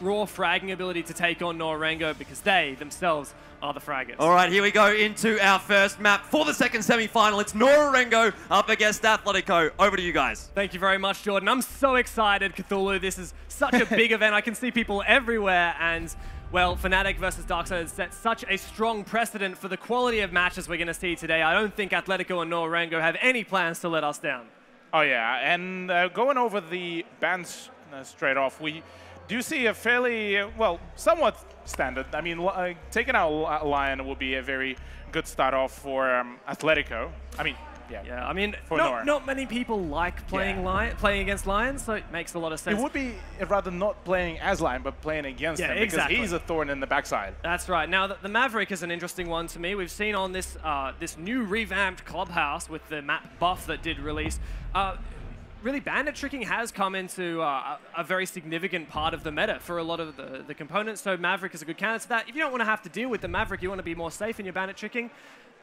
raw fragging ability to take on Norengo because they themselves are the fraggers. All right, here we go into our first map for the second semi-final. It's Norengo up against Athletico. Over to you guys. Thank you very much, Jordan. I'm so excited, Cthulhu. This is such a big event. I can see people everywhere, and well, Fnatic versus Darkseid has set such a strong precedent for the quality of matches we're going to see today. I don't think Athletico and Norengo have any plans to let us down. Oh yeah, and going over the bans straight off, we do see a fairly, well, somewhat standard. I mean, taking out Lion will be a very good start off for Athletico. I mean, yeah. I mean, not many people like playing playing against Lions, so it makes a lot of sense. It would be rather not playing as Lion, but playing against him, because he's a thorn in the backside. That's right. Now, the Maverick is an interesting one to me. We've seen on this this new revamped Clubhouse with the map buff that did release, really bandit tricking has come into a very significant part of the meta for a lot of the components, so Maverick is a good candidate to that. If you don't want to have to deal with the Maverick, you want to be more safe in your bandit tricking,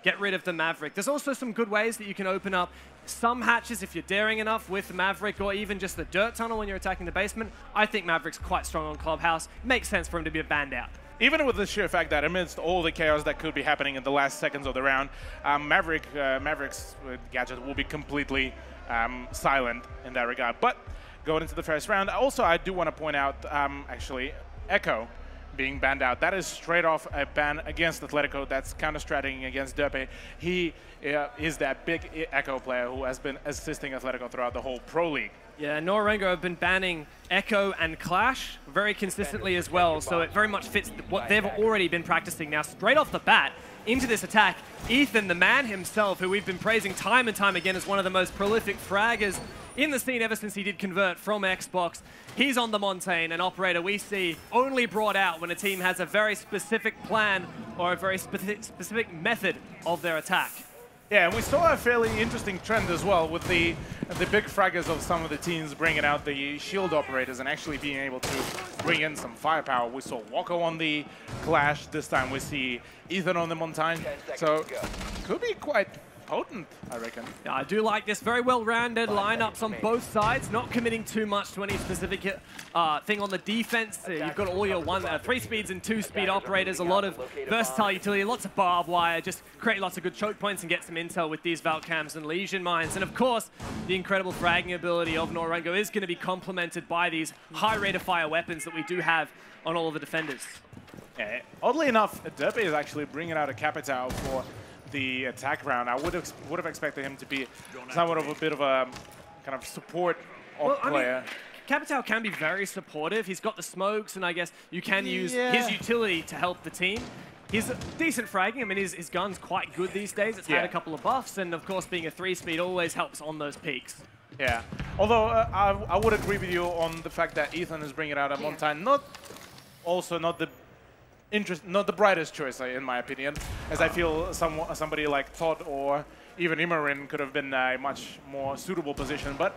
get rid of the Maverick. There's also some good ways that you can open up some hatches if you're daring enough with Maverick, or even just the dirt tunnel when you're attacking the basement. I think Maverick's quite strong on Clubhouse. Makes sense for him to be a banned out. Even with the sheer fact that amidst all the chaos that could be happening in the last seconds of the round, Maverick's gadget will be completely silent in that regard. But going into the first round, also I do want to point out, actually, Echo being banned out. That is straight off a ban against Athletico. That's counter-strateging against Derpe. He is that big Echo player who has been assisting Athletico throughout the whole Pro League. Yeah, Norengo have been banning Echo and Clash very consistently as well, so it very much fits what they've already been practicing. Now, straight off the bat, into this attack, Ethan, the man himself, who we've been praising time and time again as one of the most prolific fraggers in the scene ever since he did convert from Xbox. He's on the Montagne, an operator we see only brought out when a team has a very specific plan or a very specific method of their attack. Yeah, and we saw a fairly interesting trend as well with the big fraggers of some of the teams bringing out the shield operators and actually being able to bring in some firepower. We saw Wako on the Clash. This time we see Ethan on the Montagne. So could be quite potent, I reckon. Yeah, I do like this. Very well-rounded lineups on both sides, not committing too much to any specific thing on the defense. You've got all your 3 speeds and 2 speed operators, a lot of versatile utility, lots of barbed wire, just create lots of good choke points and get some intel with these Valcams and Legion Mines. And of course, the incredible fragging ability of Norengo is going to be complemented by these high rate of fire weapons that we do have on all of the defenders. Yeah, oddly enough, Derpe is actually bringing out a Capitao for the attack round. I would have expected him to be somewhat of a bit of a kind of support player. I mean, Capitao can be very supportive. He's got the smokes, and I guess you can use his utility to help the team. He's decent fragging. I mean, his gun's quite good these days. It's had a couple of buffs, and of course, being a 3-speed always helps on those peaks. Yeah, although I would agree with you on the fact that Ethan is bringing out a Montagne. Not the brightest choice, in my opinion, as I feel somebody like Todd or even Immorin could have been a much more suitable position, but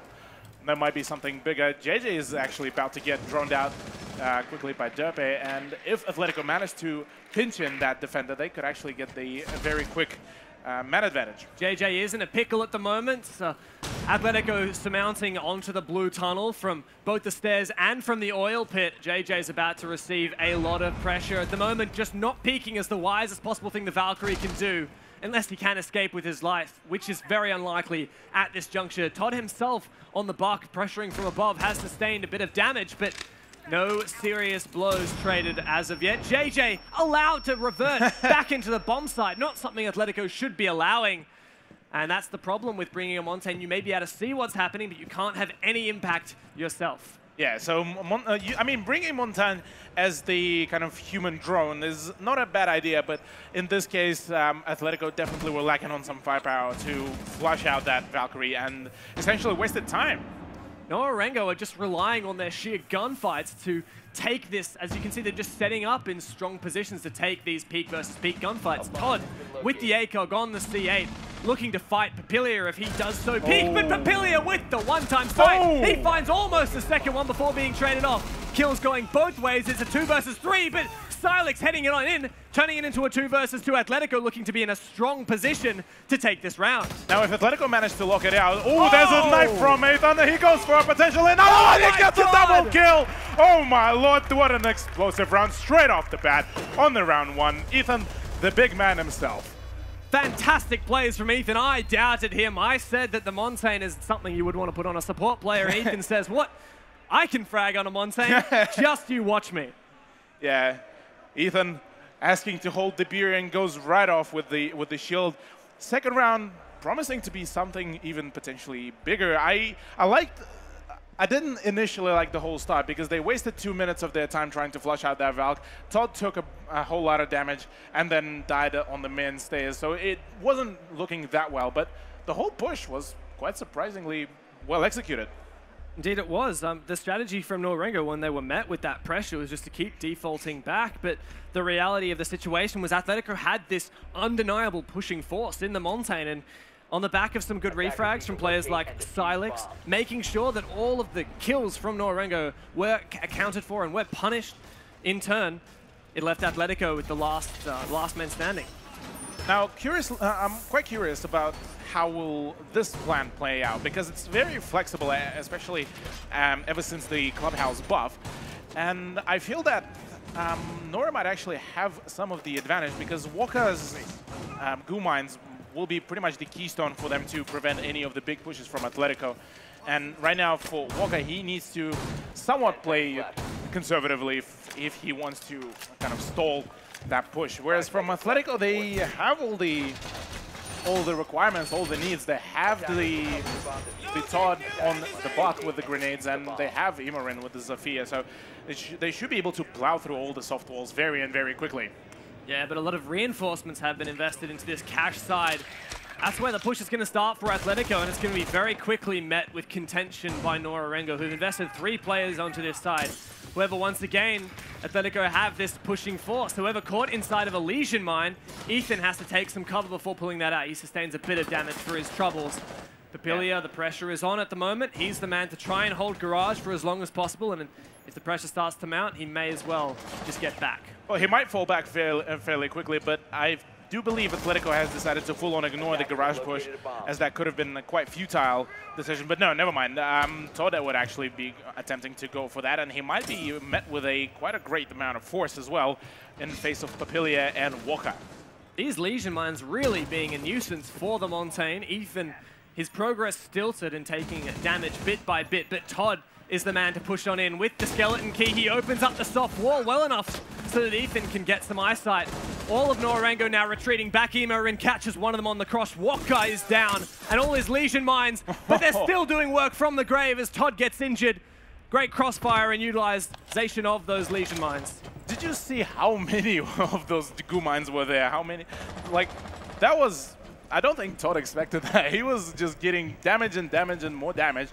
there might be something bigger. JJ is actually about to get droned out quickly by Derpe, and if Athletico managed to pinch in that defender, they could actually get the very quick man advantage. JJ is in a pickle at the moment. Athletico surmounting onto the blue tunnel from both the stairs and from the oil pit. JJ's about to receive a lot of pressure at the moment, just not peeking is the wisest possible thing the Valkyrie can do, unless he can escape with his life, which is very unlikely at this juncture. Todd himself on the buck, pressuring from above, has sustained a bit of damage, but no serious blows traded as of yet. JJ allowed to revert back into the bomb site, not something Athletico should be allowing. And that's the problem with bringing a Montagne. You may be able to see what's happening, but you can't have any impact yourself. Yeah, so I mean, bringing Montagne as the kind of human drone is not a bad idea, but in this case, Athletico definitely were lacking on some firepower to flush out that Valkyrie and essentially wasted time. Norengo are just relying on their sheer gunfights to take this. As you can see, they're just setting up in strong positions to take these peak versus peak gunfights. Todd, with the ACOG on the C8, looking to fight Papilia if he does so peak, but Papilia with the one-time fight. He finds almost the second one before being traded off. Kills going both ways. It's a 2 versus 3, but Silex heading it on in, turning it into a 2 versus 2. Atletico looking to be in a strong position to take this round. Now, if Atletico managed to lock it out, oh, there's a knife from Ethan. He goes for a potential and he gets a double kill. Oh my lord, what an explosive round straight off the bat on the round 1. Ethan, the big man himself. Fantastic plays from Ethan. I doubted him. I said that the Montagne is something you would want to put on a support player. Ethan says, what? I can frag on a Montagne. Just you watch me. Yeah, Ethan asking to hold the beer and goes right off with the shield. Second round promising to be something even potentially bigger. I didn't initially like the whole start because they wasted 2 minutes of their time trying to flush out that Valk. Todd took a whole lot of damage and then died on the main stairs, so it wasn't looking that well, but the whole push was quite surprisingly well executed. Indeed it was. The strategy from Norengo when they were met with that pressure was just to keep defaulting back, but the reality of the situation was Atletico had this undeniable pushing force in the Montagne, and on the back of some good refrags from players like Silex, making sure that all of the kills from Norengo were accounted for and were punished in turn, it left Atletico with the last man standing. Now, I'm quite curious about how will this plan play out, because it's very flexible, especially ever since the Clubhouse buff. And I feel that Nora might actually have some of the advantage, because Walker's goo mines will be pretty much the keystone for them to prevent any of the big pushes from Atletico. And right now for Walker, he needs to somewhat play conservatively if he wants to kind of stall that push. Whereas from Atletico, they have all the requirements, all the needs. They have the Todd on the block with the grenades, and they have Immorin with the Zofia. So they should be able to plow through all the soft walls very quickly. Yeah, but a lot of reinforcements have been invested into this cash side. That's where the push is going to start for Atletico, and it's going to be very quickly met with contention by Norengo, who've invested 3 players onto this side. However, once again, Atletico have this pushing force. Whoever caught inside of a Lesion Mine, Ethan has to take some cover before pulling that out. He sustains a bit of damage for his troubles. Papilia, the pressure is on at the moment. He's the man to try and hold Garage for as long as possible, and if the pressure starts to mount, he may as well just get back. Well, he might fall back fairly quickly, but I do believe Atletico has decided to full-on ignore the Garage push, as that could have been a quite futile decision. But no, never mind. Todd would actually be attempting to go for that, and he might be met with quite a great amount of force as well in the face of Papilia and Walker. These Lesion Mines really being a nuisance for the Montagne. Ethan, his progress stilted and taking damage bit by bit, but Todd is the man to push on in with the skeleton key. He opens up the soft wall well enough so that Ethan can get some eyesight. All of Norengo now retreating back. Immorin catches one of them on the cross. Walker is down, and all his Lesion Mines, but they're still doing work from the grave as Todd gets injured. Great crossfire and utilization of those Lesion Mines. Did you see how many of those goo mines were there? How many? Like, that was... I don't think Todd expected that. He was just getting damage and more damage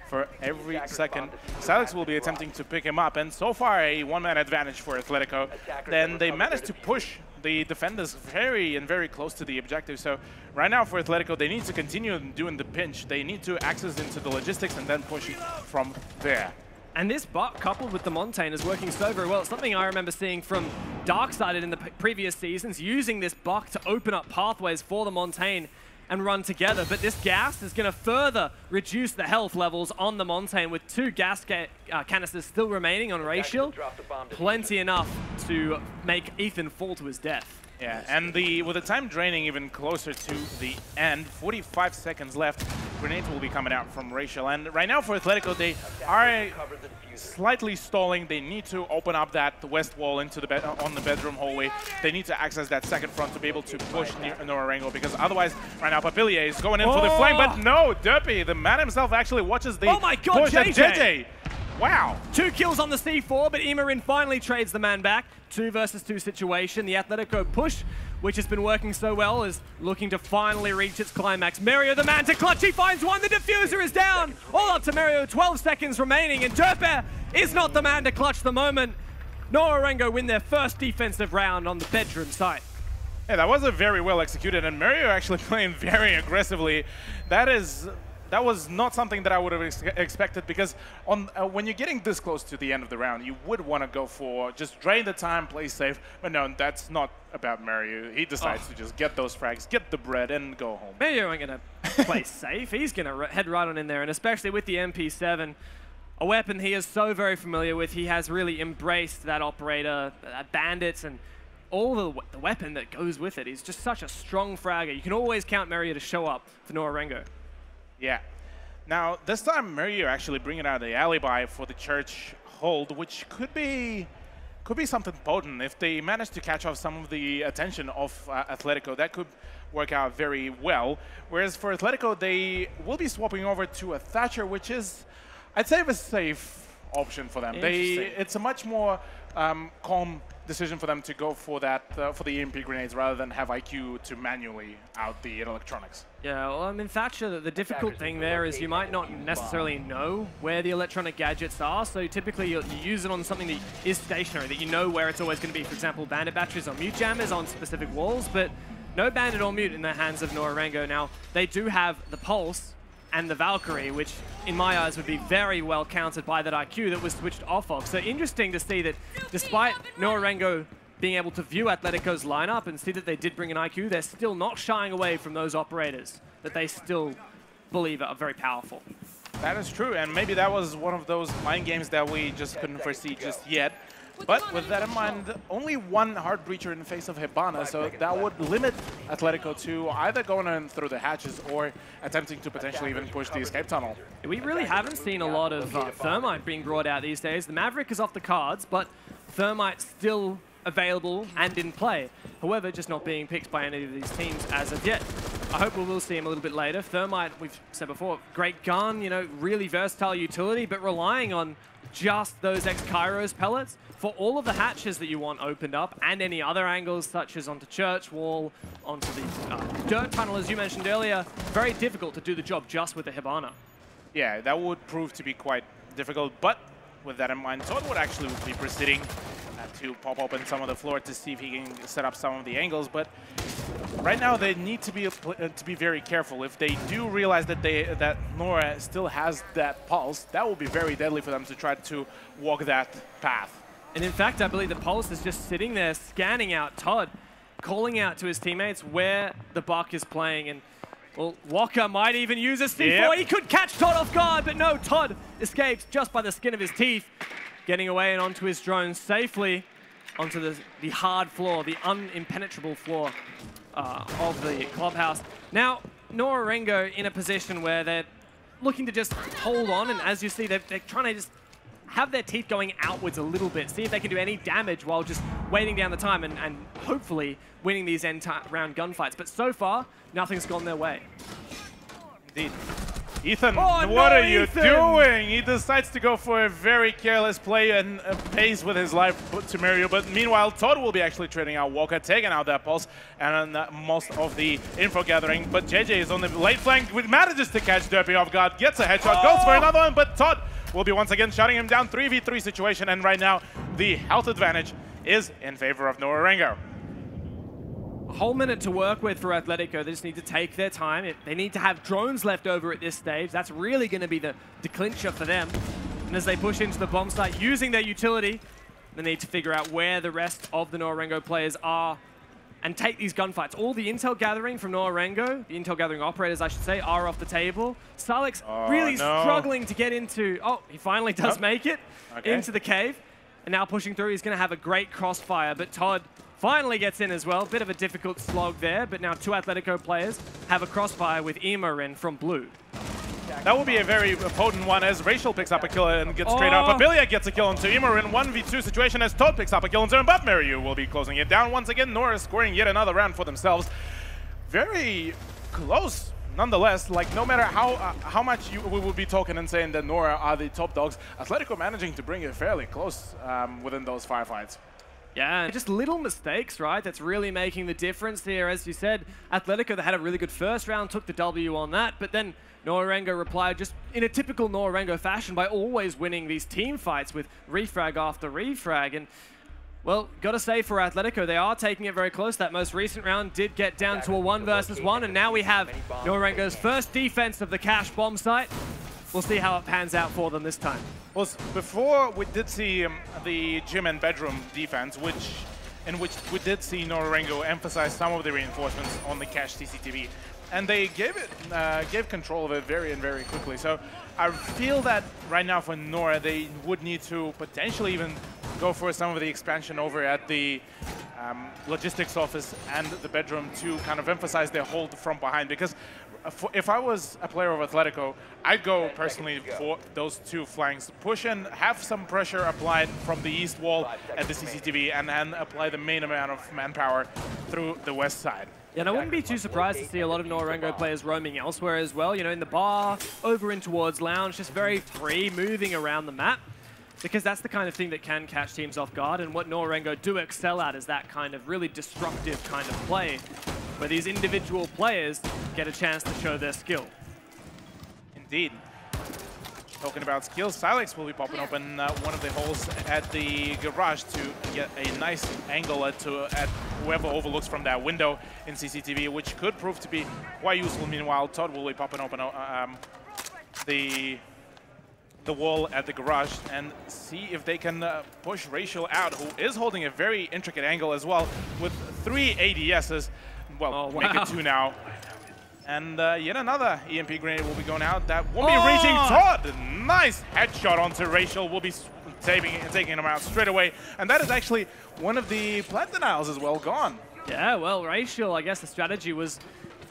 for every second. Silex will be attempting to pick him up, and so far a one-man advantage for Atletico. Then they managed to push the defenders very close to the objective. So right now for Atletico, they need to continue doing the pinch. They need to access into the logistics and then push from there. And this buck, coupled with the Montagne, is working so very well. It's something I remember seeing from Darksided in the previous seasons, using this buck to open up pathways for the Montagne and run together. But this gas is going to further reduce the health levels on the Montagne, with 2 gas canisters still remaining on Racial. Plenty enough to make Ethan fall to his death. Yeah, and with the time draining even closer to the end, 45 seconds left, grenades will be coming out from Racial. And right now for Atletico, they are slightly stalling. They need to open up that west wall into on the bedroom hallway. They need to access that second front to be able to push near Norengo, because otherwise, right now, Papilia is going in for the flame, but no, Derpy, the man himself, actually watches the push at JJ. Wow. 2 kills on the C4, but Immorin finally trades the man back. 2 versus 2 situation. The Atletico push, which has been working so well, is looking to finally reach its climax. Mario, the man to clutch. He finds one. The diffuser is down. All up to Mario. 12 seconds remaining, and Derper is not the man to clutch the moment. Norengo win their first defensive round on the bedroom site. Yeah, that was a very well executed, and Mario actually playing very aggressively. That That was not something that I would have expected, because when you're getting this close to the end of the round, you would want to go for just drain the time, play safe. But no, that's not about Mario. He decides to just get those frags, get the bread, and go home. Mario ain't going to play safe. He's going to head right on in there, and especially with the MP7, a weapon he is so very familiar with. He has really embraced that operator, bandits, and all the weapon that goes with it. He's just such a strong fragger. You can always count Mario to show up for Norengo. Yeah. Now, this time, Mario actually bringing out the alibi for the church hold, which could be something potent. If they manage to catch off some of the attention of Atletico, that could work out very well. Whereas for Atletico, they will be swapping over to a Thatcher, which is, I'd say, a safe option for them. It's a much more calm decision for them to go for that for the EMP grenades rather than have IQ to manually out the electronics. Yeah, well, I mean, Thatcher, the difficult thing there is you might not necessarily know where the electronic gadgets are, so typically you use it on something that is stationary, that you know where it's always going to be. For example, bandit batteries or mute jammers on specific walls, but no bandit or mute in the hands of Norengo. Now, they do have the Pulse and the Valkyrie, which in my eyes would be very well countered by that IQ that was switched off of. So interesting to see that despite Norengo being able to view Atletico's lineup and see that they did bring an IQ, they're still not shying away from those operators that they still believe are very powerful. That is true, and maybe that was one of those mind games that we just couldn't foresee just yet. But with that in mind, only one hard breacher in the face of Hibana, so that would limit Atletico to either going in through the hatches or attempting to potentially even push the escape tunnel. We really haven't seen a lot of Thermite being brought out these days. The Maverick is off the cards, but Thermite's still available and in play. However, just not being picked by any of these teams as of yet. I hope we will see him a little bit later. Thermite, we've said before, great gun, you know, really versatile utility, but relying on just those X-Kairos pellets for all of the hatches that you want opened up and any other angles such as onto church wall, onto the dirt tunnel, as you mentioned earlier. Very difficult to do the job just with the Hibana. Yeah, that would prove to be quite difficult, but with that in mind, Todd would actually be proceeding to pop open some of the floor to see if he can set up some of the angles, but right now they need to be very careful. If they do realize that Nora still has that pulse, that will be very deadly for them to try to walk that path. And in fact, I believe the Pulse is just sitting there scanning out Todd, calling out to his teammates where the Buck is playing. And, well, Walker might even use a C4. Yep. He could catch Todd off guard, but no, Todd escapes just by the skin of his teeth, getting away and onto his drone safely onto the hard floor, the unimpenetrable floor of the clubhouse. Now, Norengo in a position where they're looking to just hold on, and as you see, they're trying to just have their teeth going outwards a little bit, see if they can do any damage while just waiting down the time and hopefully winning these end round gunfights. But so far, nothing's gone their way. Indeed. Ethan, what are you doing? He decides to go for a very careless play and pays with his life to Mario. But meanwhile, Todd will be actually trading out Walker, taking out that pulse and most of the info gathering. But JJ is on the late flank, manages to catch Derpy off guard, gets a headshot, goes for another one, but Todd will be once again shutting him down. 3v3 situation, and right now the health advantage is in favor of Norengo. A whole minute to work with for Atletico. They just need to take their time. They need to have drones left over at this stage. That's really going to be the clincher for them. And as they push into the bomb site using their utility, they need to figure out where the rest of the Norengo players are and take these gunfights. All the intel gathering from Norengo, the intel gathering operators, I should say, are off the table. Salix really struggling to get into... Oh, he finally does make it into the cave. And now pushing through, he's going to have a great crossfire. But Todd finally gets in as well. Bit of a difficult slog there, but now two Atletico players have a crossfire with Ema in from blue. That will be a very potent one as Rachel picks up a kill and gets straight up. Abilia gets a kill into Ema in 1v2 situation as Todd picks up a kill into him, but Mario will be closing it down once again. Nora scoring yet another round for themselves. Very close. Nonetheless, like no matter how much we would be talking and saying that Nora are the top dogs, Atletico managing to bring it fairly close within those firefights. Yeah, just little mistakes, right? That's really making the difference here. As you said, Atletico, they had a really good first round, took the W on that, but then Norengo replied just in a typical Norengo fashion by always winning these team fights with refrag after refrag. And Well, gotta say for Atletico, they are taking it very close. That most recent round did get down to a 1 versus 1, and now we have Norengo's first defense of the Cache bomb site. We'll see how it pans out for them this time. Well, before we did see the gym and bedroom defense, in which we did see Norengo emphasize some of the reinforcements on the Cache CCTV, and they gave control of it very quickly. So I feel that right now for Nora, they would need to potentially even go for some of the expansion over at the logistics office and the bedroom to kind of emphasize their hold from behind. Because if I was a player of Atletico, I'd go personally for those two flanks, push and have some pressure applied from the east wall at the CCTV, and then apply the main amount of manpower through the west side. Yeah, and I wouldn't be too surprised to see a lot of Norengo players roaming elsewhere as well. You know, in the bar, over in towards lounge, just very free, moving around the map. Because that's the kind of thing that can catch teams off guard, and what Norengo do excel at is that kind of really destructive kind of play, where these individual players get a chance to show their skill. Indeed. Talking about skills, Silex will be popping open one of the holes at the garage to get a nice angle at whoever overlooks from that window in CCTV, which could prove to be quite useful. Meanwhile, Todd will be popping open the wall at the garage and see if they can push Rachel out, who is holding a very intricate angle as well, with 3 ADSs. Well, make it 2 now. And yet another EMP grenade will be going out. That will be reaching Todd. Nice headshot onto Rachel. Will be taking him out straight away. And that is actually one of the plant denials as well gone. Yeah, well, Rachel, I guess the strategy was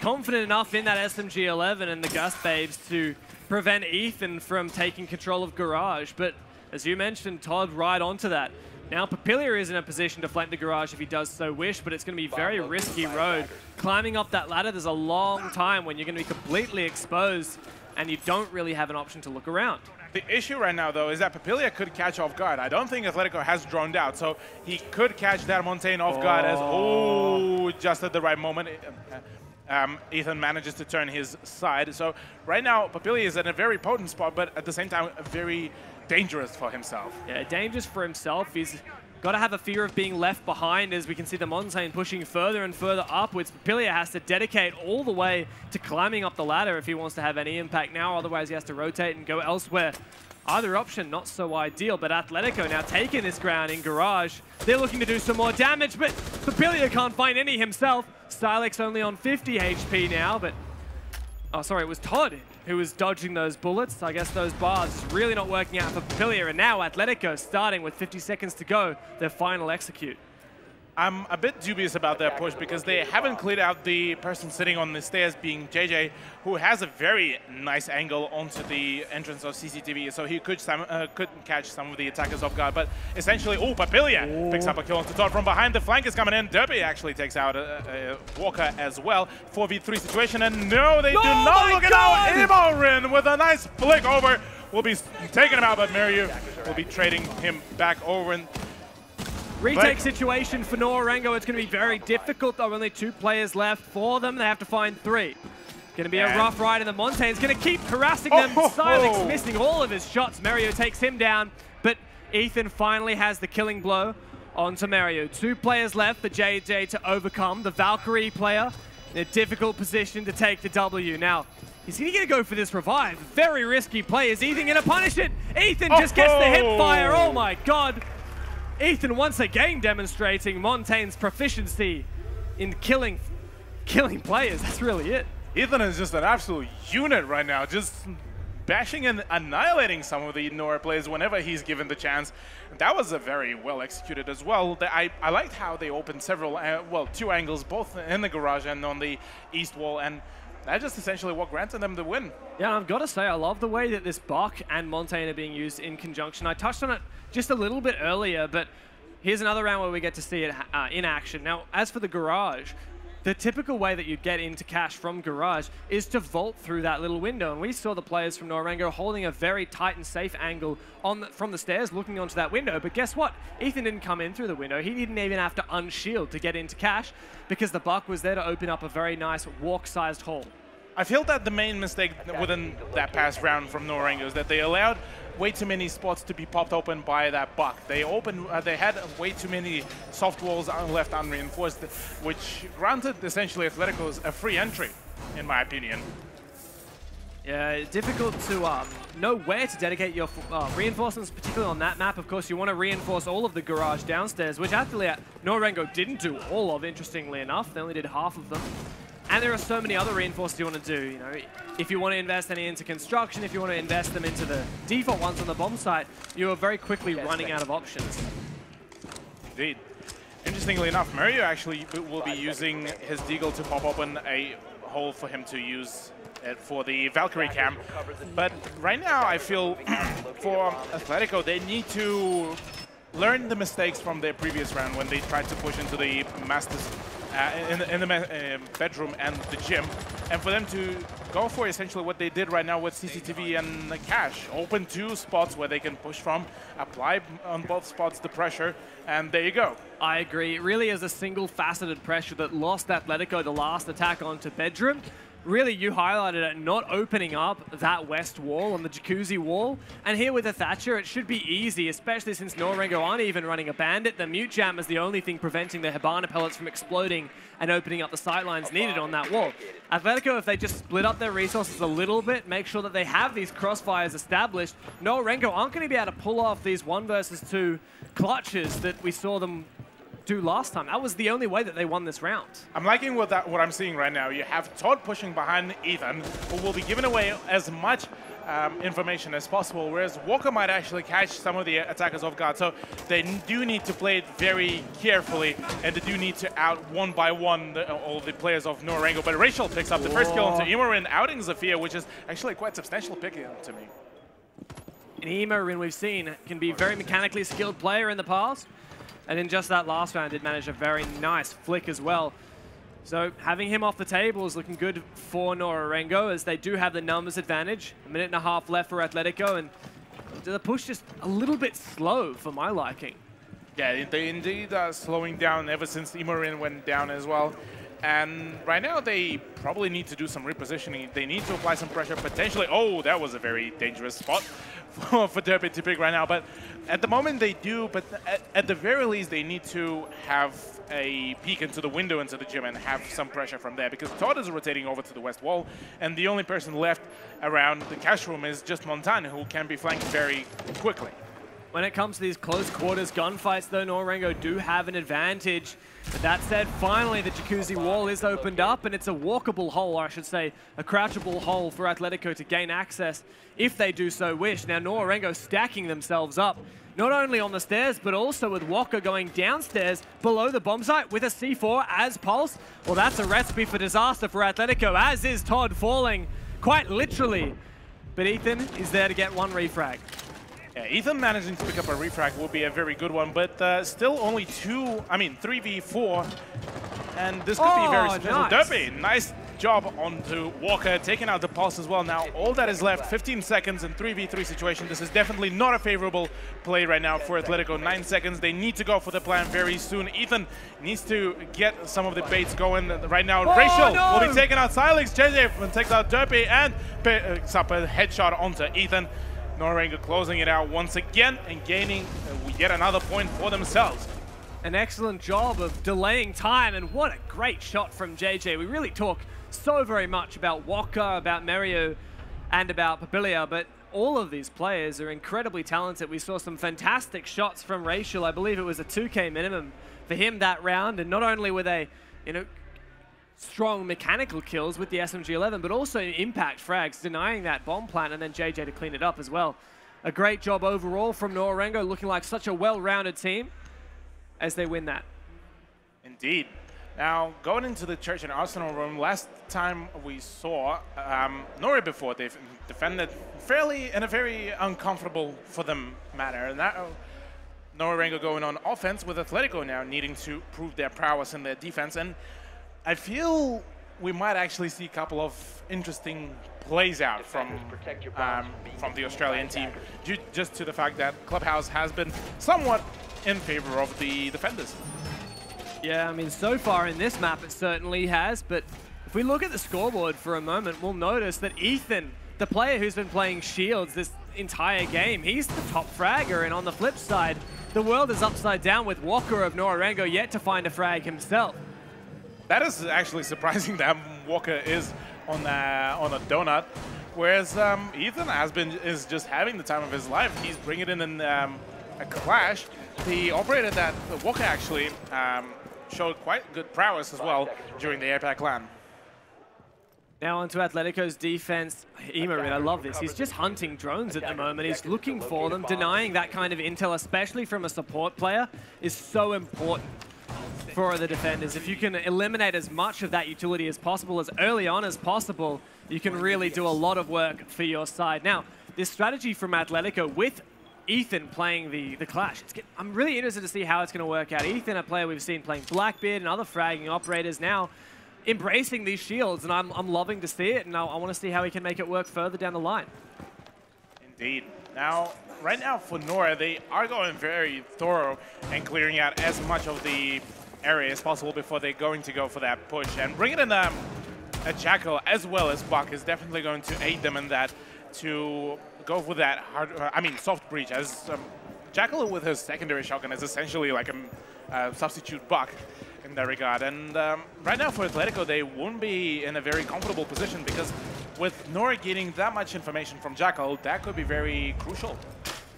confident enough in that SMG-11 and the Gus Babes to prevent Ethan from taking control of Garage. But as you mentioned, Todd right onto that. Now Papilia is in a position to flank the Garage if he does so wish, but it's going to be a very risky road. Climbing up that ladder, there's a long time when you're going to be completely exposed and you don't really have an option to look around. The issue right now, though, is that Papilia could catch off guard. I don't think Atletico has droned out, so he could catch that Montaigne off guard as, just at the right moment. Ethan manages to turn his side. So right now, Papilia is in a very potent spot, but at the same time, very dangerous for himself. Yeah, dangerous for himself. He's got to have a fear of being left behind, as we can see the Montaigne pushing further and further upwards. Papilia has to dedicate all the way to climbing up the ladder if he wants to have any impact now. Otherwise, he has to rotate and go elsewhere. Either option, not so ideal, but Atletico now taking this ground in Garage. They're looking to do some more damage, but Papilia can't find any himself. Silex only on 50 HP now, but... Oh, sorry, it was Todd who was dodging those bullets. I guess those bars is really not working out for Papilia, and now Atletico starting with 50 seconds to go, their final execute. I'm a bit dubious about that push because they haven't cleared out the person sitting on the stairs, being JJ, who has a very nice angle onto the entrance of CCTV, so he could catch some of the attackers off guard. But essentially, Papilia picks up a kill onto Todd from behind. The flank is coming in. Derby actually takes out Walker as well. 4v3 situation, and no, they do not look at out. Imorin with a nice flick over will be taking him out, but Mariu will be trading him back over. And retake situation for Norengo. It's going to be very difficult, though. Only 2 players left for them. They have to find 3. Going to be a rough ride, and the Montaigne's going to keep harassing them. Silex missing all of his shots. Mario takes him down, but Ethan finally has the killing blow onto Mario. 2 players left for JJ to overcome. The Valkyrie player in a difficult position to take the W. Now, is he going to go for this revive? Very risky play. Is Ethan going to punish it? Ethan just gets the hip fire. Oh my god. Ethan once again demonstrating Montaigne's proficiency in killing players. That's really it. Ethan is just an absolute unit right now, just bashing and annihilating some of the Nora players whenever he's given the chance. That was a very well executed as well. I liked how they opened several, 2 angles, both in the garage and on the east wall, and that's just essentially what granted them the win. Yeah, I've got to say, I love the way that this Buck and Montaigne are being used in conjunction. I touched on it just a little bit earlier, but here's another round where we get to see it in action. Now, as for the Garage, the typical way that you get into Cache from Garage is to vault through that little window. And we saw the players from Norengo holding a very tight and safe angle from the stairs looking onto that window. But guess what? Ethan didn't come in through the window. He didn't even have to unshield to get into Cache because the Buck was there to open up a very nice walk-sized hole. I feel that the main mistake within that past round from Norengo is that they allowed way too many spots to be popped open by that buck. They had way too many soft walls left unreinforced, which granted essentially Atletico's a free entry, in my opinion. Yeah, difficult to know where to dedicate your reinforcements, particularly on that map. Of course, you want to reinforce all of the garage downstairs, which actually Norengo didn't do all of, interestingly enough. They only did half of them. And there are so many other reinforcements you want to do. You know, if you want to invest any into construction, if you want to invest them into the default ones on the bomb site, you are very quickly running out of options. Indeed. Interestingly enough, Mario actually will be using his Deagle to pop open a hole for him to use for the Valkyrie cam. But right now, I feel for Atletico, they need to learn the mistakes from their previous round when they tried to push into the Masters in the bedroom and the gym, and for them to go for essentially what they did right now with CCTV and Cash. Open 2 spots where they can push from, apply on both spots the pressure, and there you go. I agree. It really is a single-faceted pressure that lost Atletico the last attack onto bedroom. Really, you highlighted it, not opening up that west wall on the Jacuzzi wall. And here with the Thatcher, it should be easy, especially since Norengo aren't even running a Bandit. The Mute Jam is the only thing preventing the Hibana pellets from exploding and opening up the sightlines needed on that wall. Atletico, if they just split up their resources a little bit, make sure that they have these crossfires established, Norengo aren't going to be able to pull off these 1 versus 2 clutches that we saw them do last time. That was the only way that they won this round. I'm liking what I'm seeing right now. You have Todd pushing behind Ethan, who will be giving away as much information as possible, whereas Walker might actually catch some of the attackers off guard. So they do need to play it very carefully, and they do need to out one by one all the players of Norengo. But Rachel picks up the first kill into Imorin, outing Zofia, which is actually quite substantial pick to me. And Imorin, we've seen, can be a very mechanically skilled player in the past. And in just that last round, did manage a very nice flick as well. So having him off the table is looking good for Norengo, as they do have the numbers advantage. 1.5 minutes left for Atletico, and the push just a little bit slow for my liking. Yeah, they indeed are slowing down ever since Imorin went down as well. And right now, they probably need to do some repositioning. They need to apply some pressure, potentially. Oh, that was a very dangerous spot for Derpy to pick right now. But at the moment, they do. But at the very least, they need to have a peek into the window into the gym and have some pressure from there, because Todd is rotating over to the west wall, and the only person left around the cash room is just Montana, who can be flanked very quickly. When it comes to these close quarters gunfights, though, Norengo do have an advantage. But that said, finally the Jacuzzi wall is opened up, and it's a walkable hole, or I should say a crouchable hole for Atletico to gain access if they do so wish. Now Norengo stacking themselves up, not only on the stairs, but also with Walker going downstairs below the bomb site with a C4 as Pulse. Well, that's a recipe for disaster for Atletico, as is Todd falling, quite literally. But Ethan is there to get 1 refrag. Yeah, Ethan managing to pick up a refrag will be a very good one, but still only 3v4, and this could be very successful. Nice. Derpy, nice job onto Walker, taking out the Pulse as well. Now, all that is left, 15 seconds in 3v3 situation. This is definitely not a favorable play right now for Atletico. 9 seconds, they need to go for the plan very soon. Ethan needs to get some of the baits going right now. Rachel will be taking out Silex. JJ takes out Derpy and picks up a headshot onto Ethan. Norengo closing it out once again and gaining yet another point for themselves. An excellent job of delaying time, and what a great shot from JJ. We really talk so very much about Walker, about Mario, and about Papilia, but all of these players are incredibly talented. We saw some fantastic shots from Rachel. I believe it was a 2K minimum for him that round, and not only were they, strong mechanical kills with the SMG-11, but also impact frags, denying that bomb plant, and then JJ to clean it up as well. A great job overall from Norengo, looking like such a well-rounded team as they win that. Indeed. Now, going into the Church and Arsenal room, last time we saw Nori before, they've defended in a very uncomfortable for them manner. And now Norengo going on offense with Atletico now needing to prove their prowess in their defense. And I feel we might actually see a couple of interesting plays out from the Australian team, due just to the fact that Clubhouse has been somewhat in favor of the defenders. Yeah, I mean, so far in this map it certainly has, but if we look at the scoreboard for a moment, we'll notice that Ethan, the player who's been playing Shields, entire game. He's the top fragger, and on the flip side, the world is upside down with Walker of Norengo yet to find a frag himself. That is actually surprising that Walker is on a donut, whereas Ethan is just having the time of his life. He's bringing in a clash. The operator that Walker actually showed quite good prowess as well during the APAC LAN. Now onto Atletico's defense. Emerin, I love this. He's just hunting drones at the moment. He's looking for them. Denying that kind of intel, especially from a support player, is so important for the defenders. If you can eliminate as much of that utility as possible, as early on as possible, you can really do a lot of work for your side. Now, this strategy from Atletico with Ethan playing the Clash, I'm really interested to see how it's going to work out. Ethan, a player we've seen playing Blackbeard and other fragging operators, now embracing these shields, and I'm loving to see it, and I want to see how he can make it work further down the line. Indeed. Now, right now for Nora, they are going very thorough and clearing out as much of the area as possible before they're going to go for that push. And bringing in a Jackal as well as Buck is definitely going to aid them in that, to go for that soft breach, as Jackal with his secondary shotgun is essentially like a substitute Buck in that regard. And right now for Atletico, they won't be in a very comfortable position, because with Nora getting that much information from Jackal, that could be very crucial.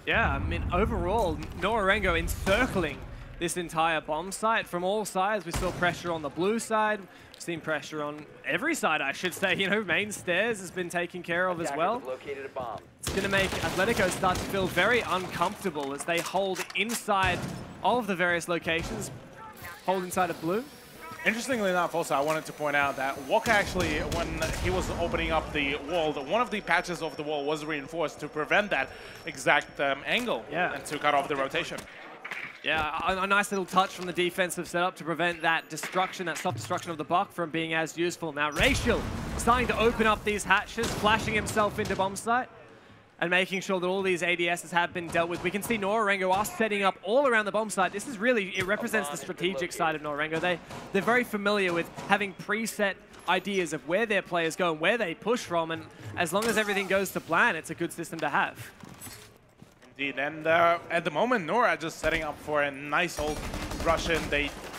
Yeah, I mean, overall, Norengo encircling this entire bomb site from all sides. We saw pressure on the blue side. We've seen pressure on every side, I should say. You know, main stairs has been taken care of as well. It's going to make Atletico start to feel very uncomfortable as they hold inside all of the various locations. Hold inside of blue. Interestingly enough, also, I wanted to point out that Walker actually, when he was opening up the wall, one of the patches of the wall was reinforced to prevent that exact angle, and to cut off the rotation. Yeah, a nice little touch from the defensive setup to prevent that destruction, that soft destruction of the Buck from being as useful. Now, Racial starting to open up these hatches, flashing himself into bomb site, and making sure that all these ADSs have been dealt with. We can see Norengo are setting up all around the bomb site. This is really, it represents the strategic side of Norengo. They're very familiar with having preset ideas of where their players go and where they push from, and as long as everything goes to plan, it's a good system to have. Indeed, and at the moment, Nora just setting up for a nice old Russian.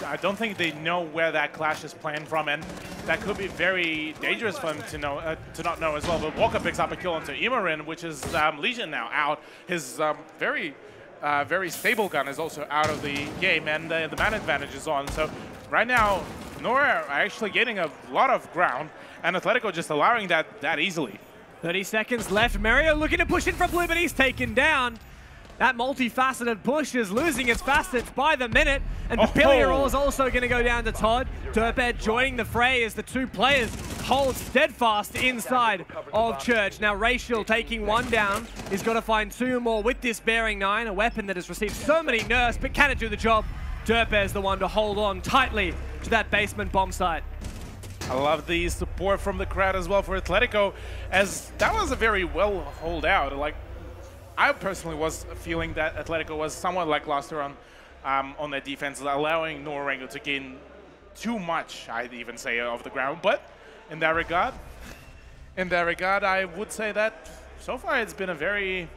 I don't think they know where that clash is planned from, and that could be very dangerous for them to not know as well. But Walker picks up a kill onto Emerin, which is Legion now out. His very stable gun is also out of the game, and the man advantage is on. So right now, Nora are actually getting a lot of ground, and Atletico just allowing that easily. 30 seconds left. Mario looking to push in from blue, but he's taken down. That multifaceted push is losing its facets by the minute. And Papillion is also going to go down to Todd. Dirtbed joining the fray as the two players hold steadfast inside of Church. Now Racial taking one down. He's got to find two more with this Bearing 9, a weapon that has received so many nerfs, but can it do the job? Dirtbed's the one to hold on tightly to that basement bomb site. I love the support from the crowd as well for Atletico, as that was a very well hold out. Like, I personally was feeling that Atletico was somewhat lackluster on their defense, allowing Norengo to gain too much, I'd even say, of the ground. But in that regard, I would say that so far it's been a very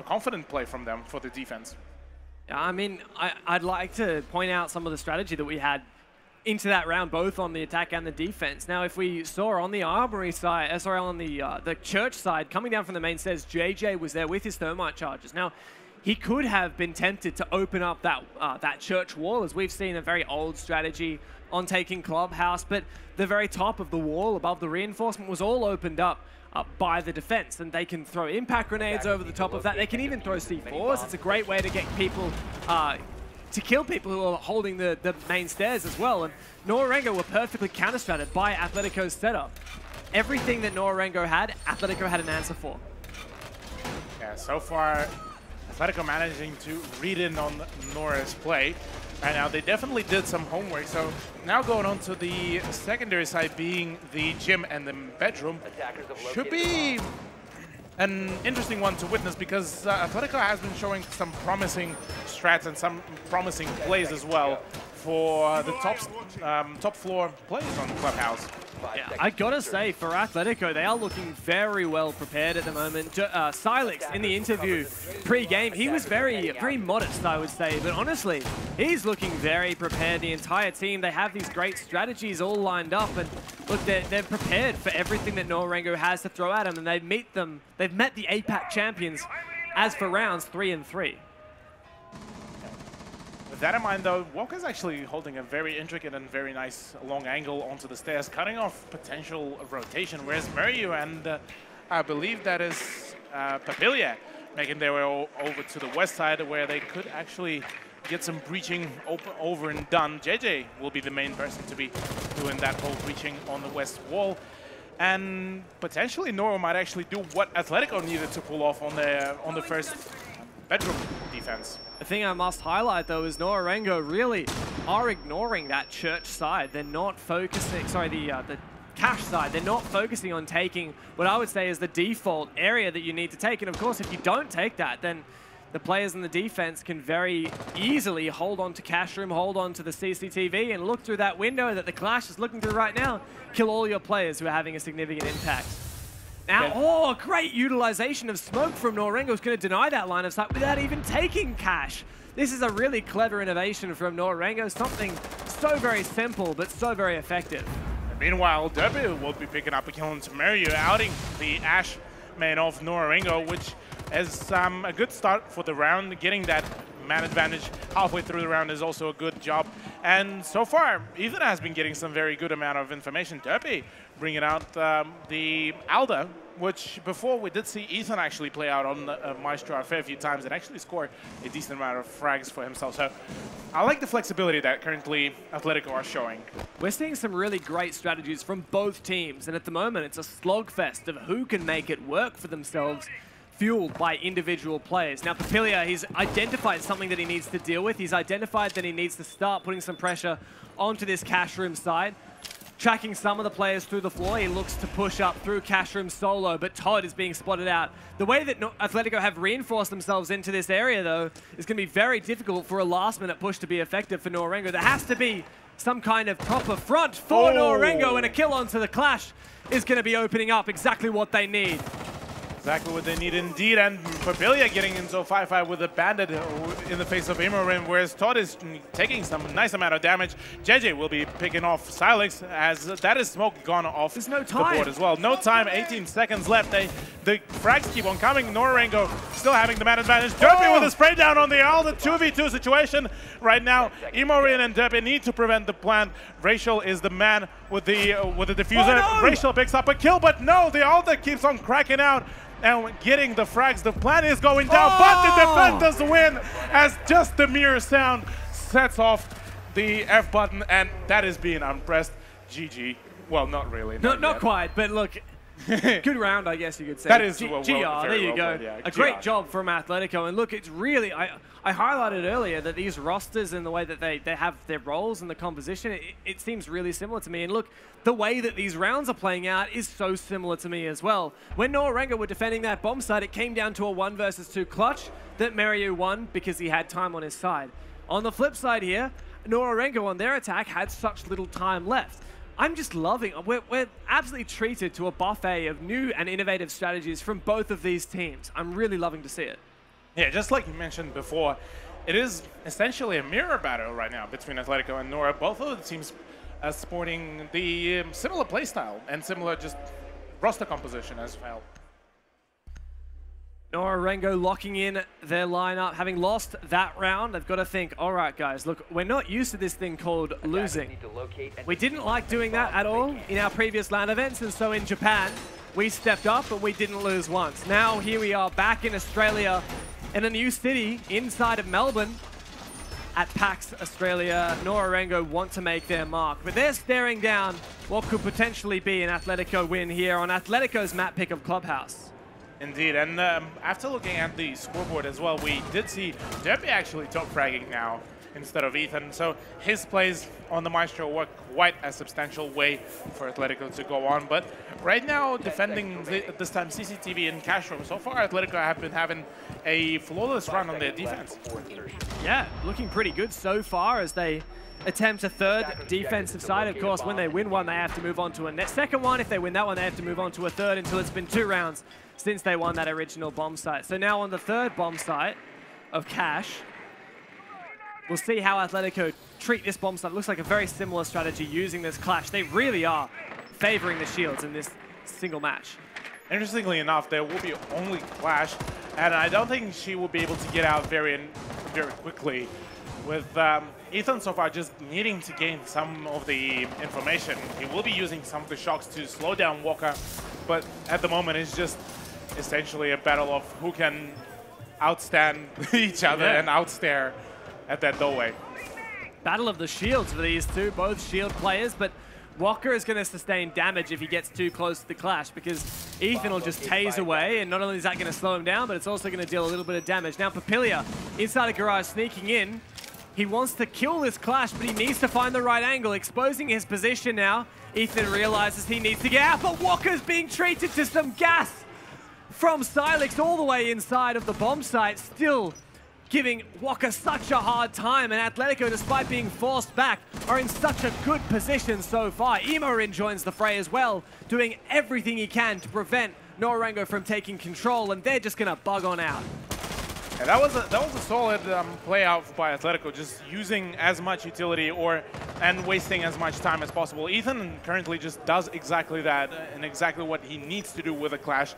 confident play from them for the defense. Yeah, I mean, I'd like to point out some of the strategy that we had into that round, both on the attack and the defense. Now, if we saw on the Armory side, on the Church side, coming down from the main stairs, JJ was there with his thermite charges. Now, he could have been tempted to open up that Church wall, as we've seen a very old strategy on taking Clubhouse, but the very top of the wall above the reinforcement was all opened up by the defense, and they can throw impact grenades over the top of that. They can even throw C4s. It's a great way to get people to kill people who are holding the main stairs as well. And Norengo were perfectly counter-stratted by Atletico's setup. Everything that Norengo had, Atletico had an answer for. Yeah, so far, Atletico managing to read in on Nora's play. Right now, they definitely did some homework. So now going on to the secondary side, being the gym and the bedroom, should be an interesting one to witness, because Atletico has been showing some promising strats and some promising plays as well for the top floor plays on Clubhouse. Yeah, I gotta say, for Atletico, they are looking very well prepared at the moment. Silex, in the interview pre-game, he was very modest, I would say. But honestly, he's looking very prepared. The entire team, they have these great strategies all lined up. And look, they're prepared for everything that Norengo has to throw at them. And they've met the APAC champions as for rounds 3 and 3. With that in mind, though, Walker's actually holding a very intricate and very nice long angle onto the stairs, cutting off potential rotation, whereas Muryu and I believe that is Papilia making their way over to the west side, where they could actually get some breaching over and done. JJ will be the main person to be doing that whole breaching on the west wall. And potentially Noro might actually do what Atletico needed to pull off on the first bedroom defense. The thing I must highlight, though, is Norengo really are ignoring that church side. They're not focusing, sorry, the cash side. They're not focusing on taking what I would say is the default area that you need to take. And of course, if you don't take that, then the players in the defense can very easily hold on to cash room, hold on to the CCTV, and look through that window that the Clash is looking through right now. Kill all your players who are having a significant impact. Now, oh, great utilization of smoke from Norengo is going to deny that line of sight without even taking cash. This is a really clever innovation from Norengo, something so very simple but so very effective. Meanwhile, Derby will be picking up a kill into Muryu, outing the Ashe main of Norengo, which is a good start for the round. Getting that man advantage halfway through the round is also a good job. And so far, Ethan has been getting some very good amount of information. Derby bringing out the Alda, which before we did see Ethan actually play out on Maestro a fair few times and actually score a decent amount of frags for himself. So I like the flexibility that currently Atletico are showing. We're seeing some really great strategies from both teams, and at the moment it's a slogfest of who can make it work for themselves, fueled by individual players. Now, Papilia, he's identified something that he needs to deal with. He's identified that he needs to start putting some pressure onto this cash room side. Tracking some of the players through the floor, he looks to push up through cash room solo, but Todd is being spotted out. The way that Atletico have reinforced themselves into this area, though, is going to be very difficult for a last-minute push to be effective for Norengo. There has to be some kind of proper front for Norengo, and a kill onto the Clash is going to be opening up exactly what they need. Exactly what they need indeed, and Papilia getting into a 5-5 with a Bandit in the face of Imorin, whereas Todd is taking some nice amount of damage. JJ will be picking off Silex, as that is smoke gone off There's no the time. board as well. No time, 18 seconds left. The frags keep on coming. Norengo still having the man advantage. Derby with a spray down on the Alda 2v2 situation right now. Imorin and Derby need to prevent the plant. Rachel is the man with the diffuser. Oh, no! Rachel picks up a kill, but no, the Alda keeps on cracking out and getting the frags. The plan is going down, but the defenders win as just the mere sound sets off the F button, and that is being unpressed. GG. Well, not really. Not quite, but look, good round, I guess you could say. That is GR, very there you well go. played, yeah. A great job from Atletico, and look, it's really, I highlighted earlier that these rosters and the way that they have their roles and the composition, it seems really similar to me. And look, the way that these rounds are playing out is so similar to me as well. When Norengo were defending that bomb site, it came down to a 1 versus 2 clutch that Muryu won because he had time on his side. On the flip side here, Norengo on their attack had such little time left. I'm just loving, we're absolutely treated to a buffet of new and innovative strategies from both of these teams. I'm really loving to see it. Yeah, just like you mentioned before, it is essentially a mirror battle right now between Atletico and Nora. Both of the teams sporting the similar playstyle and similar just roster composition as well. Norengo locking in their lineup, having lost that round. They've got to think, all right, guys, look, we're not used to this thing called losing. We didn't like doing that at all in our previous LAN events, and so in Japan, we stepped up and we didn't lose once. Now here we are back in Australia, in a new city inside of Melbourne. At PAX Australia, Norengo want to make their mark, but they're staring down what could potentially be an Atletico win here on Atletico's map pick of Clubhouse. Indeed, and after looking at the scoreboard as well, we did see Derby actually top fragging now instead of Ethan. So his plays on the Maestro were quite a substantial way for Atletico to go on. But right now, defending this time CCTV and Cashroom, so far Atletico have been having a flawless run on their defense. Yeah, looking pretty good so far as they attempt a third defensive side. Of course, when they win one, they have to move on to a second one. If they win that one, they have to move on to a third until it's been 2 rounds since they won that original bomb site. So now on the third bomb site of Cash, we'll see how Atletico treat this bomb site. It looks like a very similar strategy using this clash. They really are favoring the Shields in this single match. Interestingly enough, there will be only Clash, and I don't think she will be able to get out very quickly, with Ethan so far just needing to gain some of the information. He will be using some of the shocks to slow down Walker, but at the moment it's just essentially a battle of who can outstand each other and outstare at that doorway. Battle of the shields for these two, both shield players, but Walker is going to sustain damage if he gets too close to the clash, because Ethan will just tase away, and not only is that going to slow him down, but it's also going to deal a little bit of damage. Now Papilia, inside a garage, sneaking in. He wants to kill this clash, but he needs to find the right angle, exposing his position now. Ethan realizes he needs to get out, but Walker's being treated to some gas from Silex all the way inside of the bomb site, still giving Walker such a hard time, and Atletico, despite being forced back, are in such a good position so far. Imorin joins the fray as well, doing everything he can to prevent Norengo from taking control, and they're just gonna bug on out. Yeah, that was a solid play out by Atletico, just using as much utility and wasting as much time as possible. Ethan currently just does exactly that and exactly what he needs to do with a clash.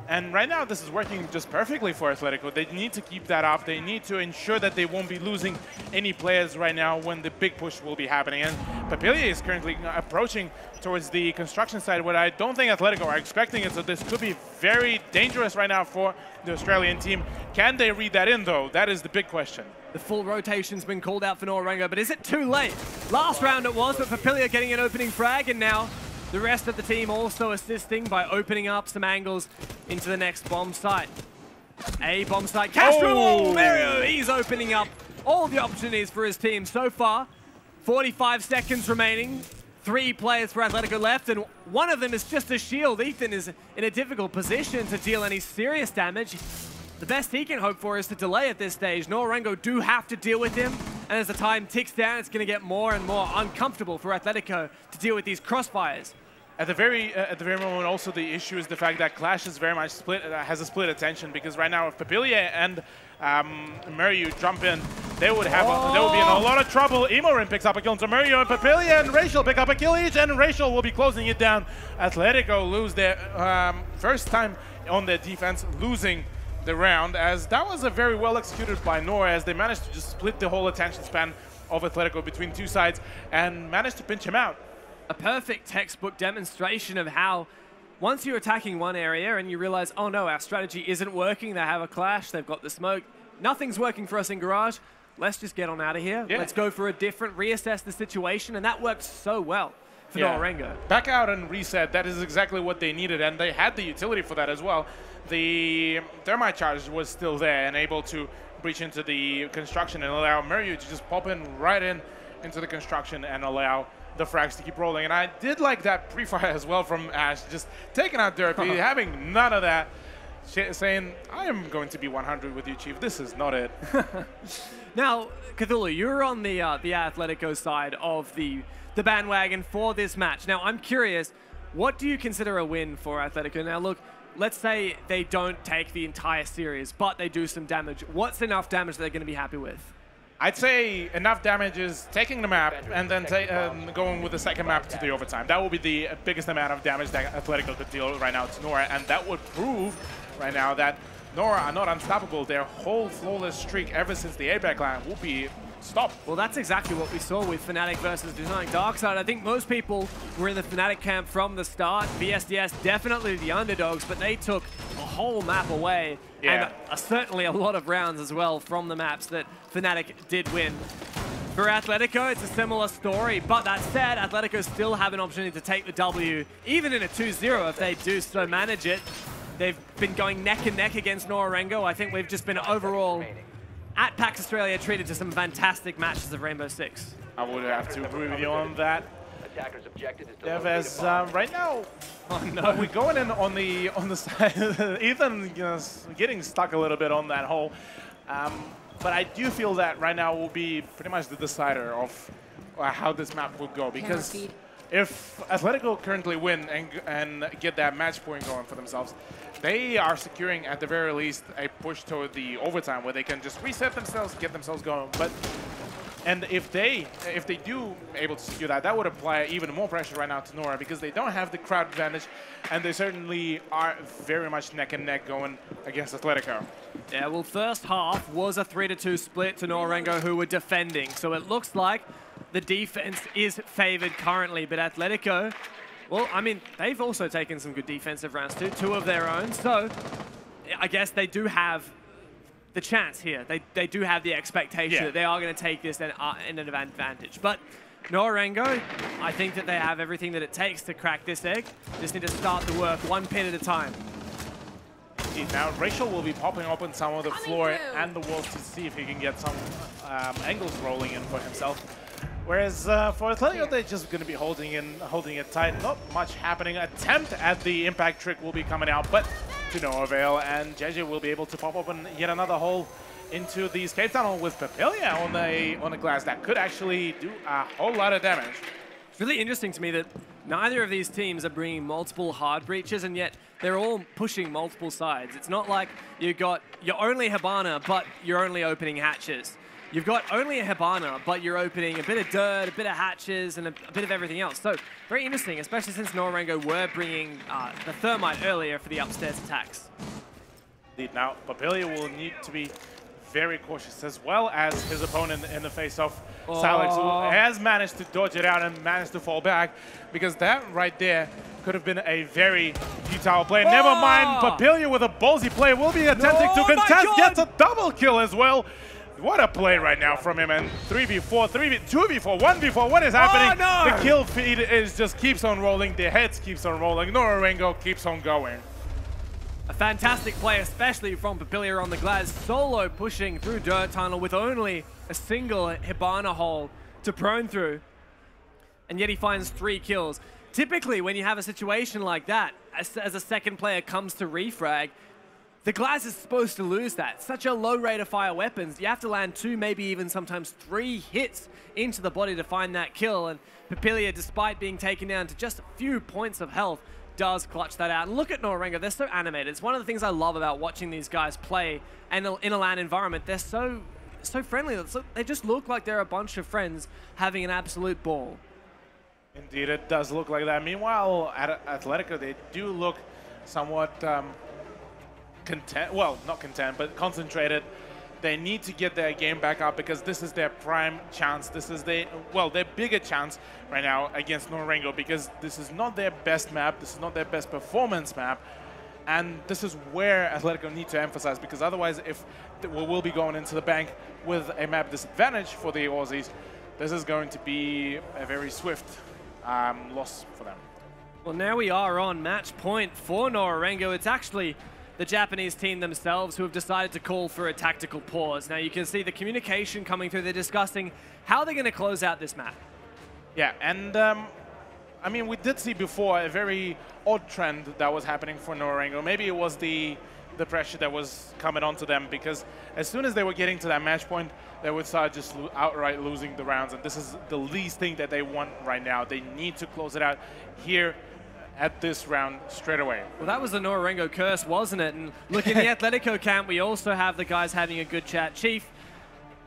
And right now, this is working just perfectly for Atletico. They need to keep that up. They need to ensure that they won't be losing any players right now when the big push will be happening. And Papilia is currently approaching towards the construction side, where I don't think Atletico are expecting it, so this could be very dangerous right now for the Australian team. Can they read that in, though? That is the big question. The full rotation's been called out for Norengo, but is it too late? Last round it was, but Papilia getting an opening frag, and now the rest of the team also assisting by opening up some angles into the next bomb site. A bomb site. Castro! Oh, Mario! He's opening up all the opportunities for his team so far. 45 seconds remaining. 3 players for Atletico left, and one of them is just a shield. Ethan is in a difficult position to deal any serious damage. The best he can hope for is to delay at this stage. Norengo do have to deal with him, and as the time ticks down, it's going to get more and more uncomfortable for Atletico to deal with these crossfires. At the very moment, also the issue is the fact that Clash is very much split, has a split attention, because right now if Papilia and Murray jump in, they would be in a lot of trouble. Imorin picks up a kill into Murray, and Papilia and Rachel pick up a kill each, and Rachel will be closing it down. Atletico lose their first time on their defense, losing the round, as that was a very well executed by Nora, as they managed to just split the whole attention span of Atletico between 2 sides and managed to pinch him out. A perfect textbook demonstration of how once you're attacking one area and you realize, oh no, our strategy isn't working, they have a clash, they've got the smoke, nothing's working for us in Garage, let's just get on out of here. Yeah. Let's go for a different, reassess the situation, and that worked so well for Norengo. Back out and reset, that is exactly what they needed, and they had the utility for that as well. The thermite charge was still there and able to breach into the construction and allow Murray to just pop in right into the construction and allow the frags to keep rolling. And I did like that pre-fire as well from Ash, just taking out Derpy, having none of that, saying, I am going to be 100 with you, Chief. This is not it. Now, Cthulhu, you're on the Atletico side of the bandwagon for this match. Now, I'm curious, what do you consider a win for Atletico? Now, look, let's say they don't take the entire series, but they do some damage. What's enough damage that they're going to be happy with? I'd say enough damage is taking the map and then going with the second map to the overtime. That will be the biggest amount of damage that Atletico could deal right now to Nora, and that would prove right now that Nora are not unstoppable. Their whole flawless streak ever since the APEC line will be stopped. Well, that's exactly what we saw with Fnatic versus Design Darkside. I think most people were in the Fnatic camp from the start. VSDS definitely the underdogs, but they took a whole map away. Yeah. And certainly a lot of rounds as well from the maps that Fnatic did win. For Atletico, it's a similar story, but that said, Atletico still have an opportunity to take the W, even in a 2-0 if they do so manage it. They've been going neck and neck against Norengo. I think we've just been overall at PAX Australia treated to some fantastic matches of Rainbow Six. I would have to agree with you on that. Attacker's objective is to Dev, locate as a bomb. right now, we're going in on the side. Ethan, getting stuck a little bit on that hole, but I do feel that right now will be pretty much the decider of how this map will go, because if Atletico currently win and get that match point going for themselves, they are securing at the very least a push toward the overtime where they can just reset themselves, get themselves going. And if they do able to secure that, that would apply even more pressure right now to Nora, because they don't have the crowd advantage, and they certainly are very much neck and neck going against Atletico. Yeah, well, first half was a 3-2 split to Norengo, who were defending. So it looks like the defense is favored currently, but Atletico, well, I mean, they've also taken some good defensive rounds too, 2 of their own. So I guess they do have the chance here. They do have the expectation that they are going to take this in an advantage. But Norengo, I think that they have everything that it takes to crack this egg. Just need to start the work one pin at a time. Now Rachel will be popping open some of the floor and the walls to see if he can get some angles rolling in for himself. Whereas for Atletico, they're just going to be holding it tight. Not much happening. Attempt at the impact trick will be coming out, but to no avail. And JJ will be able to pop open yet another hole into the escape tunnel with Papilia on the glass. That could actually do a whole lot of damage. It's really interesting to me that neither of these teams are bringing multiple hard breaches, and yet they're all pushing multiple sides. It's not like you've got your only Hibana, but you're only opening hatches. You've got only a Hibana, but you're opening a bit of dirt, a bit of hatches, and a bit of everything else. So very interesting, especially since Norengo were bringing the Thermite earlier for the upstairs attacks. Indeed. Now, Papilia will need to be very cautious, as well as his opponent in the face of Silex, who has managed to dodge it out and managed to fall back, because that right there could have been a very futile play. Never mind, Papilia with a ballsy play will be attempting to contest, gets a double kill as well. What a play right now from him, and 3v4, 2v4, 1v4, what is happening? The kill feed is just keeps on rolling, the heads keeps on rolling, Norengo keeps on going. A fantastic play, especially from Papilia on the glass, solo pushing through Dirt Tunnel with only a single Hibana hole to prone through, and yet he finds 3 kills. Typically, when you have a situation like that, as a second player comes to refrag, the glass is supposed to lose that. Such a low rate of fire weapons, you have to land 2, maybe even sometimes 3 hits into the body to find that kill, and Papilia, despite being taken down to just a few points of health, does clutch that out. And look at Norengo, they're so animated. It's one of the things I love about watching these guys play and in a LAN environment. They're so friendly. They just look like they're a bunch of friends having an absolute ball. Indeed, it does look like that. Meanwhile, at Atletico, they do look somewhat content. Well, not content, but concentrated. They need to get their game back up, because this is their prime chance. This is their bigger chance right now against Norengo, because this is not their best map. This is not their best performance map. And this is where Atletico need to emphasize, because otherwise, if we will be going into the bank with a map disadvantage for the Aussies, this is going to be a very swift loss for them. Well, now we are on match point for Norengo. It's actually the Japanese team themselves who have decided to call for a tactical pause. Now you can see the communication coming through. They're discussing how they're going to close out this map. Yeah, and I mean, we did see before a very odd trend that was happening for Norengo. Maybe it was the pressure that was coming onto them, because as soon as they were getting to that match point, they would start just outright losing the rounds, and this is the least thing that they want right now. They need to close it out here at this round straight away. Well, that was the Norengo curse, wasn't it? And look, in the Atletico camp, we also have the guys having a good chat. Chief,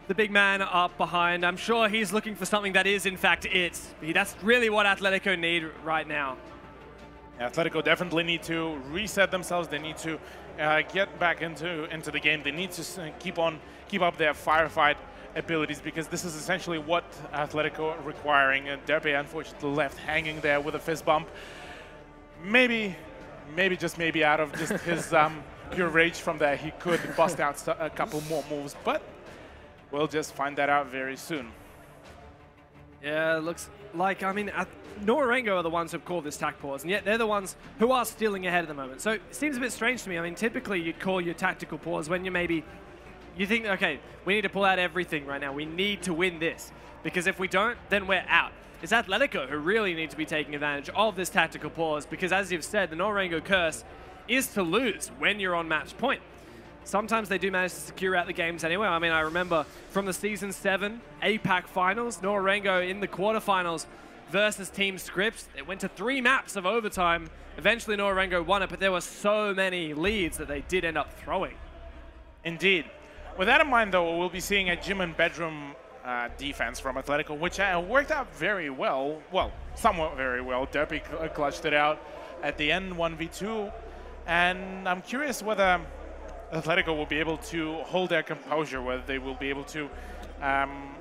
the big man up behind, I'm sure he's looking for something that is, in fact, it. That's really what Atletico need right now. Atletico definitely need to reset themselves. They need to get back into the game. They need to keep up their firefight abilities, because this is essentially what Atletico are requiring. And Derby, unfortunately, left hanging there with a fist bump. Maybe just maybe out of just his pure rage from there, he could bust out a couple more moves, but we'll just find that out very soon. Yeah, it looks like, I mean, Norengo are the ones who've called this tac pause, and yet they're the ones who are stealing ahead at the moment. So it seems a bit strange to me. I mean, typically you'd call your tactical pause when you're maybe you think, okay, we need to pull out everything right now. We need to win this. Because if we don't, then we're out. It's Atletico who really need to be taking advantage of this tactical pause, because as you've said, the Norengo curse is to lose when you're on match point. Sometimes they do manage to secure out the games anyway. I mean, I remember from the Season 7 APAC Finals, Norengo in the quarterfinals versus Team Scripps. It went to 3 maps of overtime. Eventually, Norengo won it, but there were so many leads that they did end up throwing. Indeed. With that in mind, though, we'll be seeing a gym and bedroom defense from Atletico, which worked out very well. Well, somewhat very well. Derpy clutched it out at the end, 1v2. And I'm curious whether Atletico will be able to hold their composure, whether they will be able to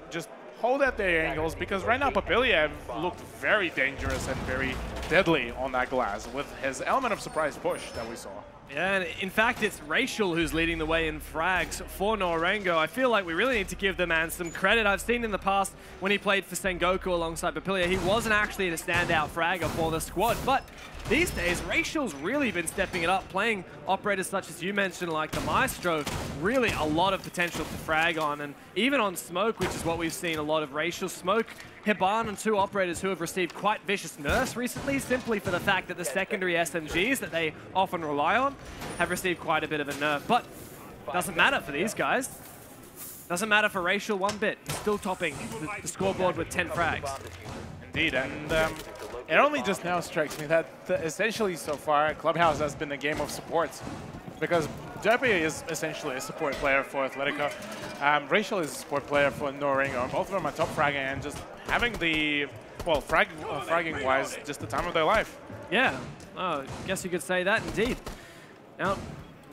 just hold at their angles, because right now Papillia looked very dangerous and very deadly on that glass with his element of surprise push that we saw. Yeah, and in fact, it's Racial who's leading the way in frags for Norengo. I feel like we really need to give the man some credit. I've seen in the past when he played for Sengoku alongside Papillia, he wasn't actually a standout fragger for the squad, but these days, Racial's really been stepping it up, playing operators such as you mentioned, like the Maestro, really a lot of potential to frag on, and even on Smoke, which is what we've seen a lot of Racial. Smoke, Hiban, and 2 operators who have received quite vicious nerfs recently, simply for the fact that the secondary SMGs that they often rely on have received quite a bit of a nerf. But doesn't matter for these guys. Doesn't matter for Racial one bit. He's still topping the scoreboard with 10 frags. Indeed, and it only just now strikes me that essentially so far Clubhouse has been a game of supports, because Derpy is essentially a support player for Atletico. Racial is a support player for Norengo. Both of them are top fragging and just having the, well, fragging-wise, just the time of their life. Yeah, I guess you could say that indeed. Now,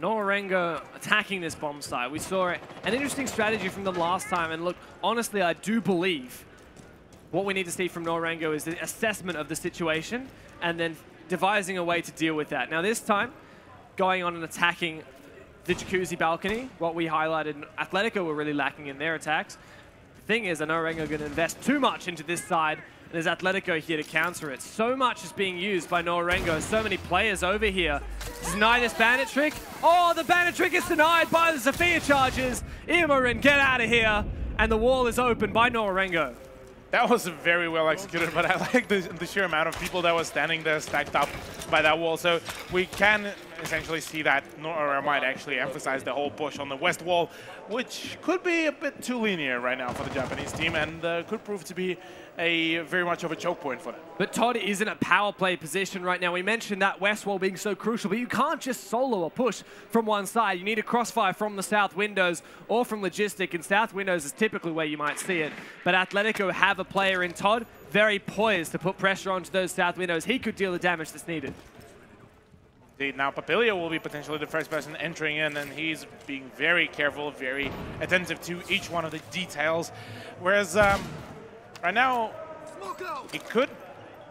Norengo attacking this bomb site. We saw an interesting strategy from them last time, and look, honestly, I do believe what we need to see from Norengo is the assessment of the situation and then devising a way to deal with that. Now this time, going on and attacking the Jacuzzi balcony, what we highlighted, Atletico were really lacking in their attacks. The thing is, Norengo are going to invest too much into this side, and there's Atletico here to counter it. So much is being used by Norengo, so many players over here. Deny this bandit trick. Oh, the bandit trick is denied by the Zofia charges. Imorin, get out of here. And the wall is open by Norengo. That was very well executed, but I like the sheer amount of people that was standing there stacked up by that wall. So we can essentially see that Norengo might actually emphasize the whole push on the west wall, which could be a bit too linear right now for the Japanese team, and could prove to be very much of a choke point for them. But Todd is in a power play position right now. We mentioned that west wall being so crucial, but you can't just solo a push from one side. You need a crossfire from the south windows or from logistic, and south windows is typically where you might see it. But Atletico have a player in Todd, very poised to put pressure onto those south windows. He could deal the damage that's needed. Indeed. Now Papillia will be potentially the first person entering in, and he's being very careful, very attentive to each one of the details. Whereas right now, he could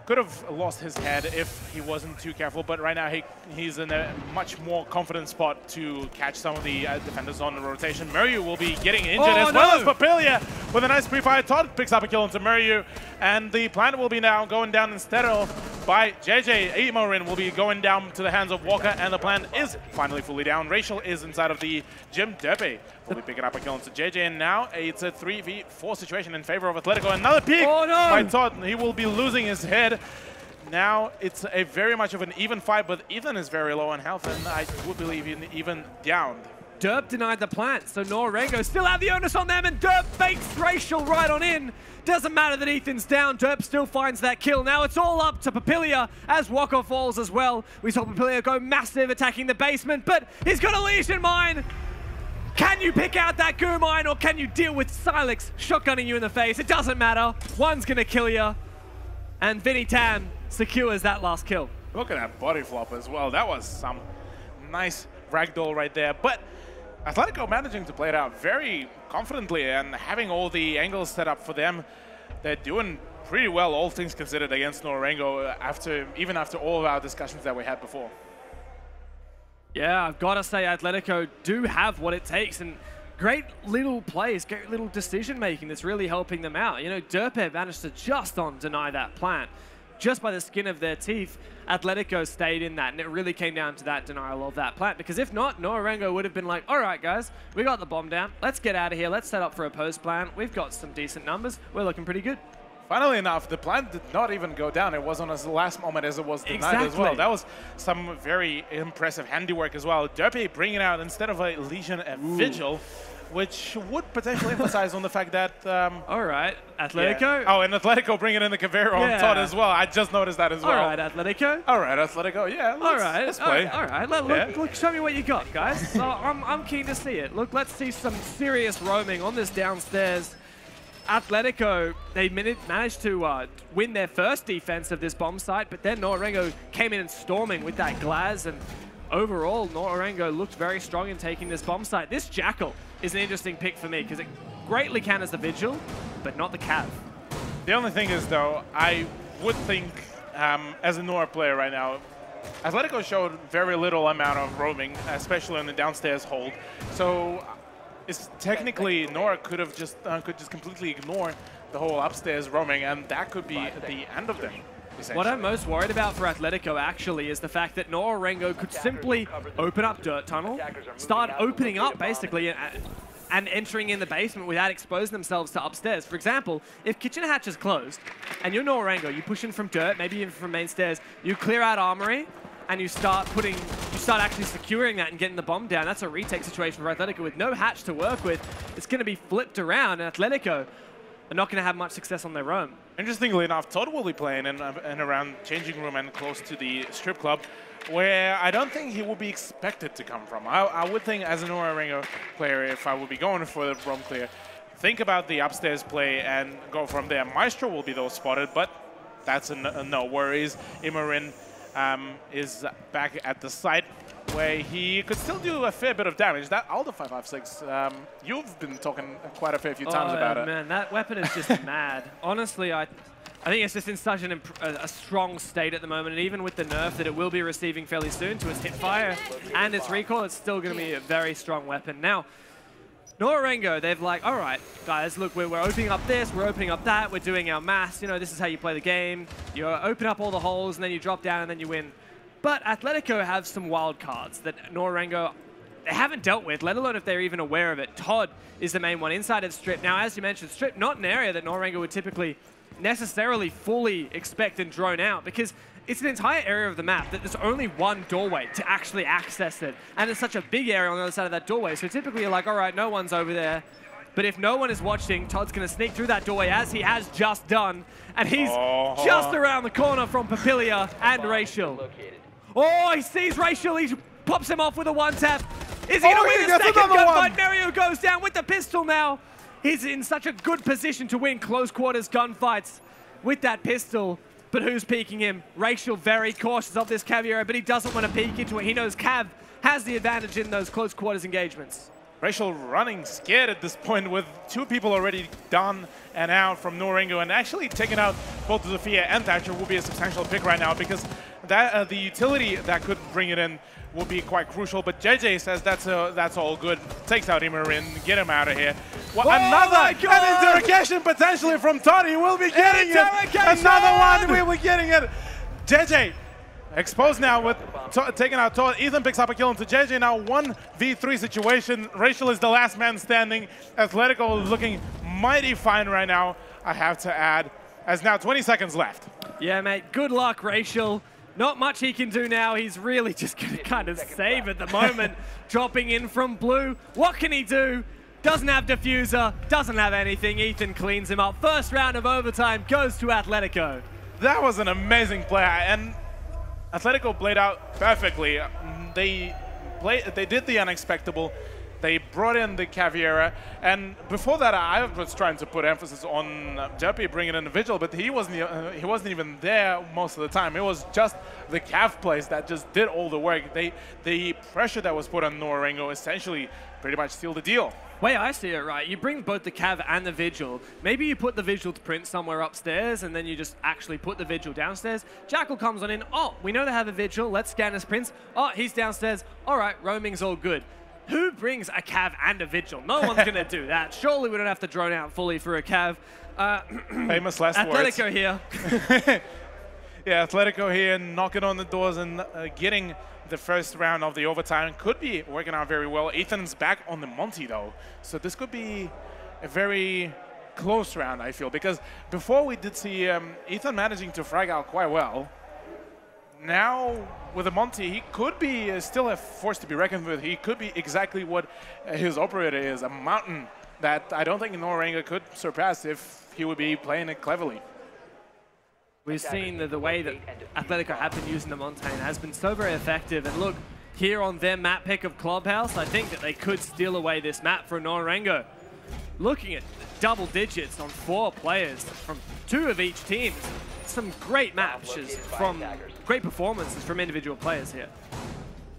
have lost his head if he wasn't too careful, but right now he's in a much more confident spot to catch some of the defenders on the rotation. Muryu will be getting injured as well as Papillia with a nice pre-fire. Todd picks up a kill into Muryu, and the plant will be now going down instead of by JJ. Imorin will be going down to the hands of Walker, and the plant is finally fully down. Racial is inside of the gym. Derpy will be picking up a kill into JJ, and now it's a 3v4 situation in favor of Atletico. Another peek by Todd. He will be losing his head. Now it's a very much of an even fight, but Ethan is very low on health, and I would believe even downed. Derp denied the plant, so Norengo still have the onus on them, and Derp fakes Racial right on in. Doesn't matter that Ethan's down, Derp still finds that kill. Now it's all up to Papillia as Walker falls as well. We saw Papillia go massive attacking the basement, but he's got a Legion Mine. Can you pick out that goo mine, or can you deal with Silex shotgunning you in the face? It doesn't matter. One's gonna kill you. And Vinny Tam secures that last kill. Look at that body flop as well. That was some nice ragdoll right there. But Atletico managing to play it out very confidently and having all the angles set up for them. They're doing pretty well, all things considered, against Norengo even after all of our discussions that we had before. Yeah, I've got to say Atletico do have what it takes, and great little plays, great little decision making that's really helping them out. You know, Derpy managed to just deny that plant. just by the skin of their teeth, Atletico stayed in that, and it really came down to that denial of that plant. Because if not, Norengo would have been like, all right, guys, we got the bomb down. Let's get out of here. Let's set up for a post plant. We've got some decent numbers. We're looking pretty good. Funnily enough, the plant did not even go down. It was on the last moment as it was denied as well. That was some very impressive handiwork as well. Derpy bringing out, instead of a Legion, a Vigil, which would potentially emphasize on the fact that... all right, Atletico. Yeah. Oh, and Atletico bringing in the Caveira on Todd as well. I just noticed that as well. All right, Atletico. All right, Atletico. Yeah, let's play. All right. Look, show me what you got, guys. So I'm keen to see it. Look, let's see some serious roaming on this downstairs. Atletico, they managed to win their first defense of this bomb site, but then Norengo came in and storming with that Glaz, and overall, Norengo looked very strong in taking this bomb site. This Jackal is an interesting pick for me because it greatly counters the Vigil, but not the Cav. The only thing is, though, I would think, as a Nora player right now, Atletico showed very little amount of roaming, especially on the downstairs hold. So it's technically Nora could just completely ignore the whole upstairs roaming, and that could be the end of them. What I'm most worried about for Atletico actually is the fact that Norengo could simply open up Dirt Tunnel, start opening up basically and entering in the basement without exposing themselves to upstairs. For example, if Kitchen Hatch is closed and you're Norengo, you push in from Dirt, maybe even from main stairs, you clear out Armory and you start actually securing that and getting the bomb down. That's a retake situation for Atletico with no hatch to work with. It's going to be flipped around, and Atletico are not going to have much success on their own. Interestingly enough, Todd will be playing in around changing room and close to the strip club, where I don't think he will be expected to come from. I would think, as a Norengo player, if I would be going for the roam clear, think about the upstairs play and go from there. Maestro will be those spotted, but that's a no worries. Immorin is back at the site, where he could still do a fair bit of damage. That Aldo 556, you've been talking quite a fair few times about it. Man, that weapon is just mad. Honestly, I think it's just in such a strong state at the moment, and even with the nerf that it will be receiving fairly soon to its hipfire and its recoil, it's still going to be a very strong weapon. Now, Norengo, they've like, all right, guys, look, we're opening up this, we're opening up that, we're doing our maths, you know, this is how you play the game. You open up all the holes, and then you drop down, and then you win. But Atletico have some wild cards that Norengo, they haven't dealt with, let alone if they're even aware of it. Todd is the main one inside of Strip. Now, as you mentioned, Strip, not an area that Norengo would typically necessarily fully expect and drone out, because it's an entire area of the map that there's only one doorway to actually access it. And it's such a big area on the other side of that doorway. So typically you're like, all right, no one's over there. But if no one is watching, Todd's going to sneak through that doorway, as he has just done. And he's just around the corner from Papilia and Racial. Oh, he sees Racial. He pops him off with a one-tap. Is he going to win the second gunfight? Mario goes down with the pistol now. He's in such a good position to win close quarters gunfights with that pistol. But who's peeking him? Racial very cautious of this Caveira, but he doesn't want to peek into it. He knows Cav has the advantage in those close quarters engagements. Racial running scared at this point with two people already done and out from Norengo, and actually taking out both Zofia and Thatcher will be a substantial pick right now, because that the utility that could bring it in will be quite crucial. But JJ says that's all good. Takes out Immorin, get him out of here. Well, another interrogation potentially from Toddy. We'll be getting it. Another one. We'll be getting it. JJ exposed now with taking out Todd. Ethan picks up a kill into JJ. Now 1v3 situation. Racial is the last man standing. Atletico looking mighty fine right now, I have to add, as now 20 seconds left. Yeah, mate. Good luck, Racial. Not much he can do now. He's really just going to kind of save at the moment. Dropping in from blue. What can he do? Doesn't have diffuser. Doesn't have anything. Ethan cleans him up. First round of overtime goes to Atletico. That was an amazing play, and Atletico played out perfectly. They did the unexpectable. They brought in the Caveira, and before that, I was trying to put emphasis on Derpy bringing in the Vigil, but he wasn't even there most of the time. It was just the Cav plays that just did all the work. The pressure that was put on Norengo essentially pretty much sealed the deal. Way I see it, right, you bring both the Cav and the Vigil. Maybe you put the Vigil to print somewhere upstairs, and then you just actually put the Vigil downstairs. Jackal comes on in. Oh, we know they have a Vigil. Let's scan his prints. Oh, he's downstairs. All right, roaming's all good. Who brings a Cav and a Vigil? No one's going to do that. Surely we don't have to drone out fully for a Cav. Famous last words. Atletico here. Yeah, Atletico here knocking on the doors and getting the first round of the overtime. Could be working out very well. Ethan's back on the Monty though, so this could be a very close round, I feel, because before we did see Ethan managing to frag out quite well. Now with the Monty, he could be still a force to be reckoned with. He could be exactly what his operator is, a mountain that I don't think Norenga could surpass if he would be playing it cleverly. We've seen the way that Atletico have been using the Montaigne has been so very effective. And look, here on their map pick of Clubhouse, I think that they could steal away this map for Norenga. Looking at double digits on 4 players from 2 of each team. Some great matches from great performances from individual players here.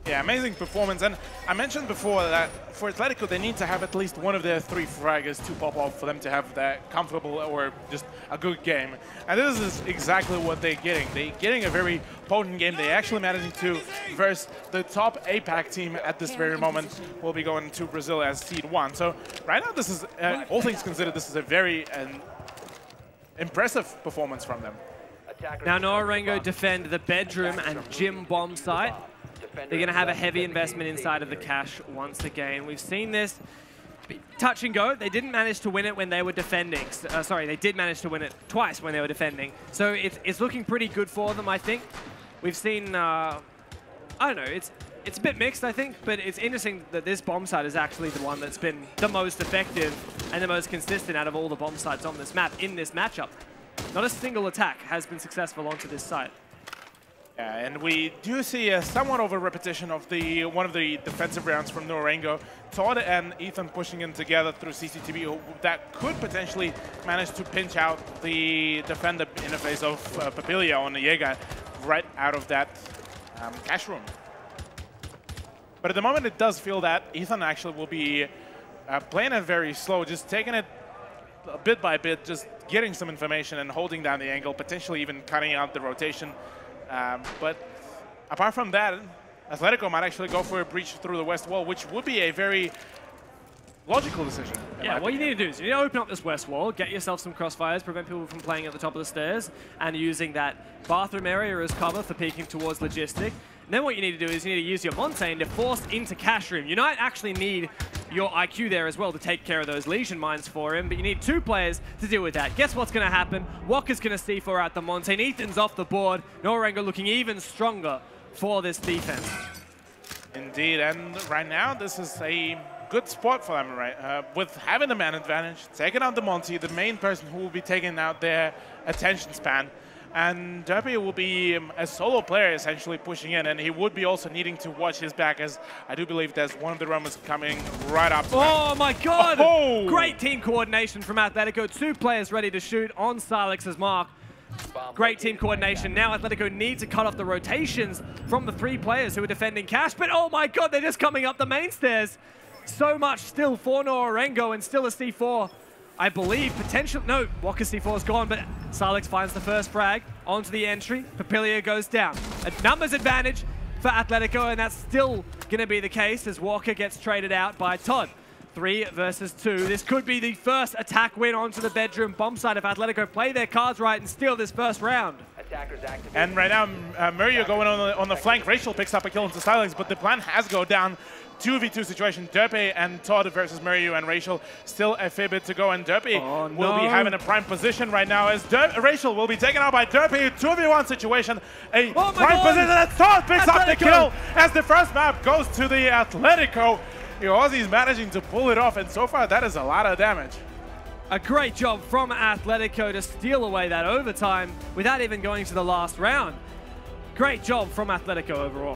Yeah, amazing performance. And I mentioned before that for Atletico, they need to have at least one of their 3 fraggers to pop off for them to have that comfortable or just a good game. And this is exactly what they're getting. They're getting a very potent game. They're actually managing to verse the top APAC team at this very moment. Will be going to Brazil as seed 1. So right now, this is, all things considered, this is a very impressive performance from them. Now Norenga defend the bedroom and gym bomb site. They're going to have a heavy investment inside of the cache once again. We've seen this touch and go. They didn't manage to win it when they were defending. Sorry, they did manage to win it twice when they were defending. So it's looking pretty good for them, I think. We've seen, I don't know, it's a bit mixed, I think, but it's interesting that this bomb site is actually the one that's been the most effective and the most consistent out of all the bomb sites on this map in this matchup. Not a single attack has been successful onto this site. Yeah, and we do see a somewhat of a repetition of one of the defensive rounds from Norenga. Todd and Ethan pushing in together through CCTV that could potentially manage to pinch out the defender interface of Papilia on the Jaeger right out of that cache room. But at the moment, it does feel that Ethan actually will be playing it very slow, just taking it bit by bit, just getting some information and holding down the angle, potentially even cutting out the rotation. But apart from that, Atletico might actually go for a breach through the west wall, which would be a very logical decision. Yeah, what you need to do is you need to open up this west wall, get yourself some crossfires, prevent people from playing at the top of the stairs, and using that bathroom area as cover for peeking towards Logistic. And then what you need to do is you need to use your Montaigne to force into cache room. You might actually need your IQ there as well to take care of those Legion mines for him, but you need 2 players to deal with that. Guess what's going to happen? Walker's going to C4 out the Montaigne. Ethan's off the board. Norenga looking even stronger for this defense. Indeed, and right now this is a good spot for them, right? With having the man advantage, taking out the Monty, the main person who will be taking out their attention span. And Derpy will be a solo player essentially pushing in, and he would be also needing to watch his back, as I do believe there's one of the Romans coming right up to Oh my god! Oh! Great team coordination from Atletico. 2 players ready to shoot on Silex's mark. Great team coordination. Now Atletico need to cut off the rotations from the 3 players who are defending cache, but oh my god, they're just coming up the main stairs. So much still for Norenga, and still a C4. I believe potential. No, Walker C4 is gone, but Silex finds the first frag onto the entry. Papilia goes down. A numbers advantage for Atletico, and that's still going to be the case as Walker gets traded out by Todd. 3 versus 2. This could be the first attack win onto the bedroom bomb site if Atletico play their cards right and steal this first round. And right now, Murillo going on the flank. Rachel picks up a kill into Silex, but the plan has go down. 2v2 situation, Derpy and Todd versus Murillo and Rachel. Still a fair bit to go, and Derpy will be having a prime position right now as Rachel will be taken out by Derpy. 2v1 situation, a prime position, and Todd picks up the kill as the first map goes to the Atletico. The Aussies managing to pull it off, and so far that is a lot of damage. A great job from Atletico to steal away that overtime without even going to the last round. Great job from Atletico overall.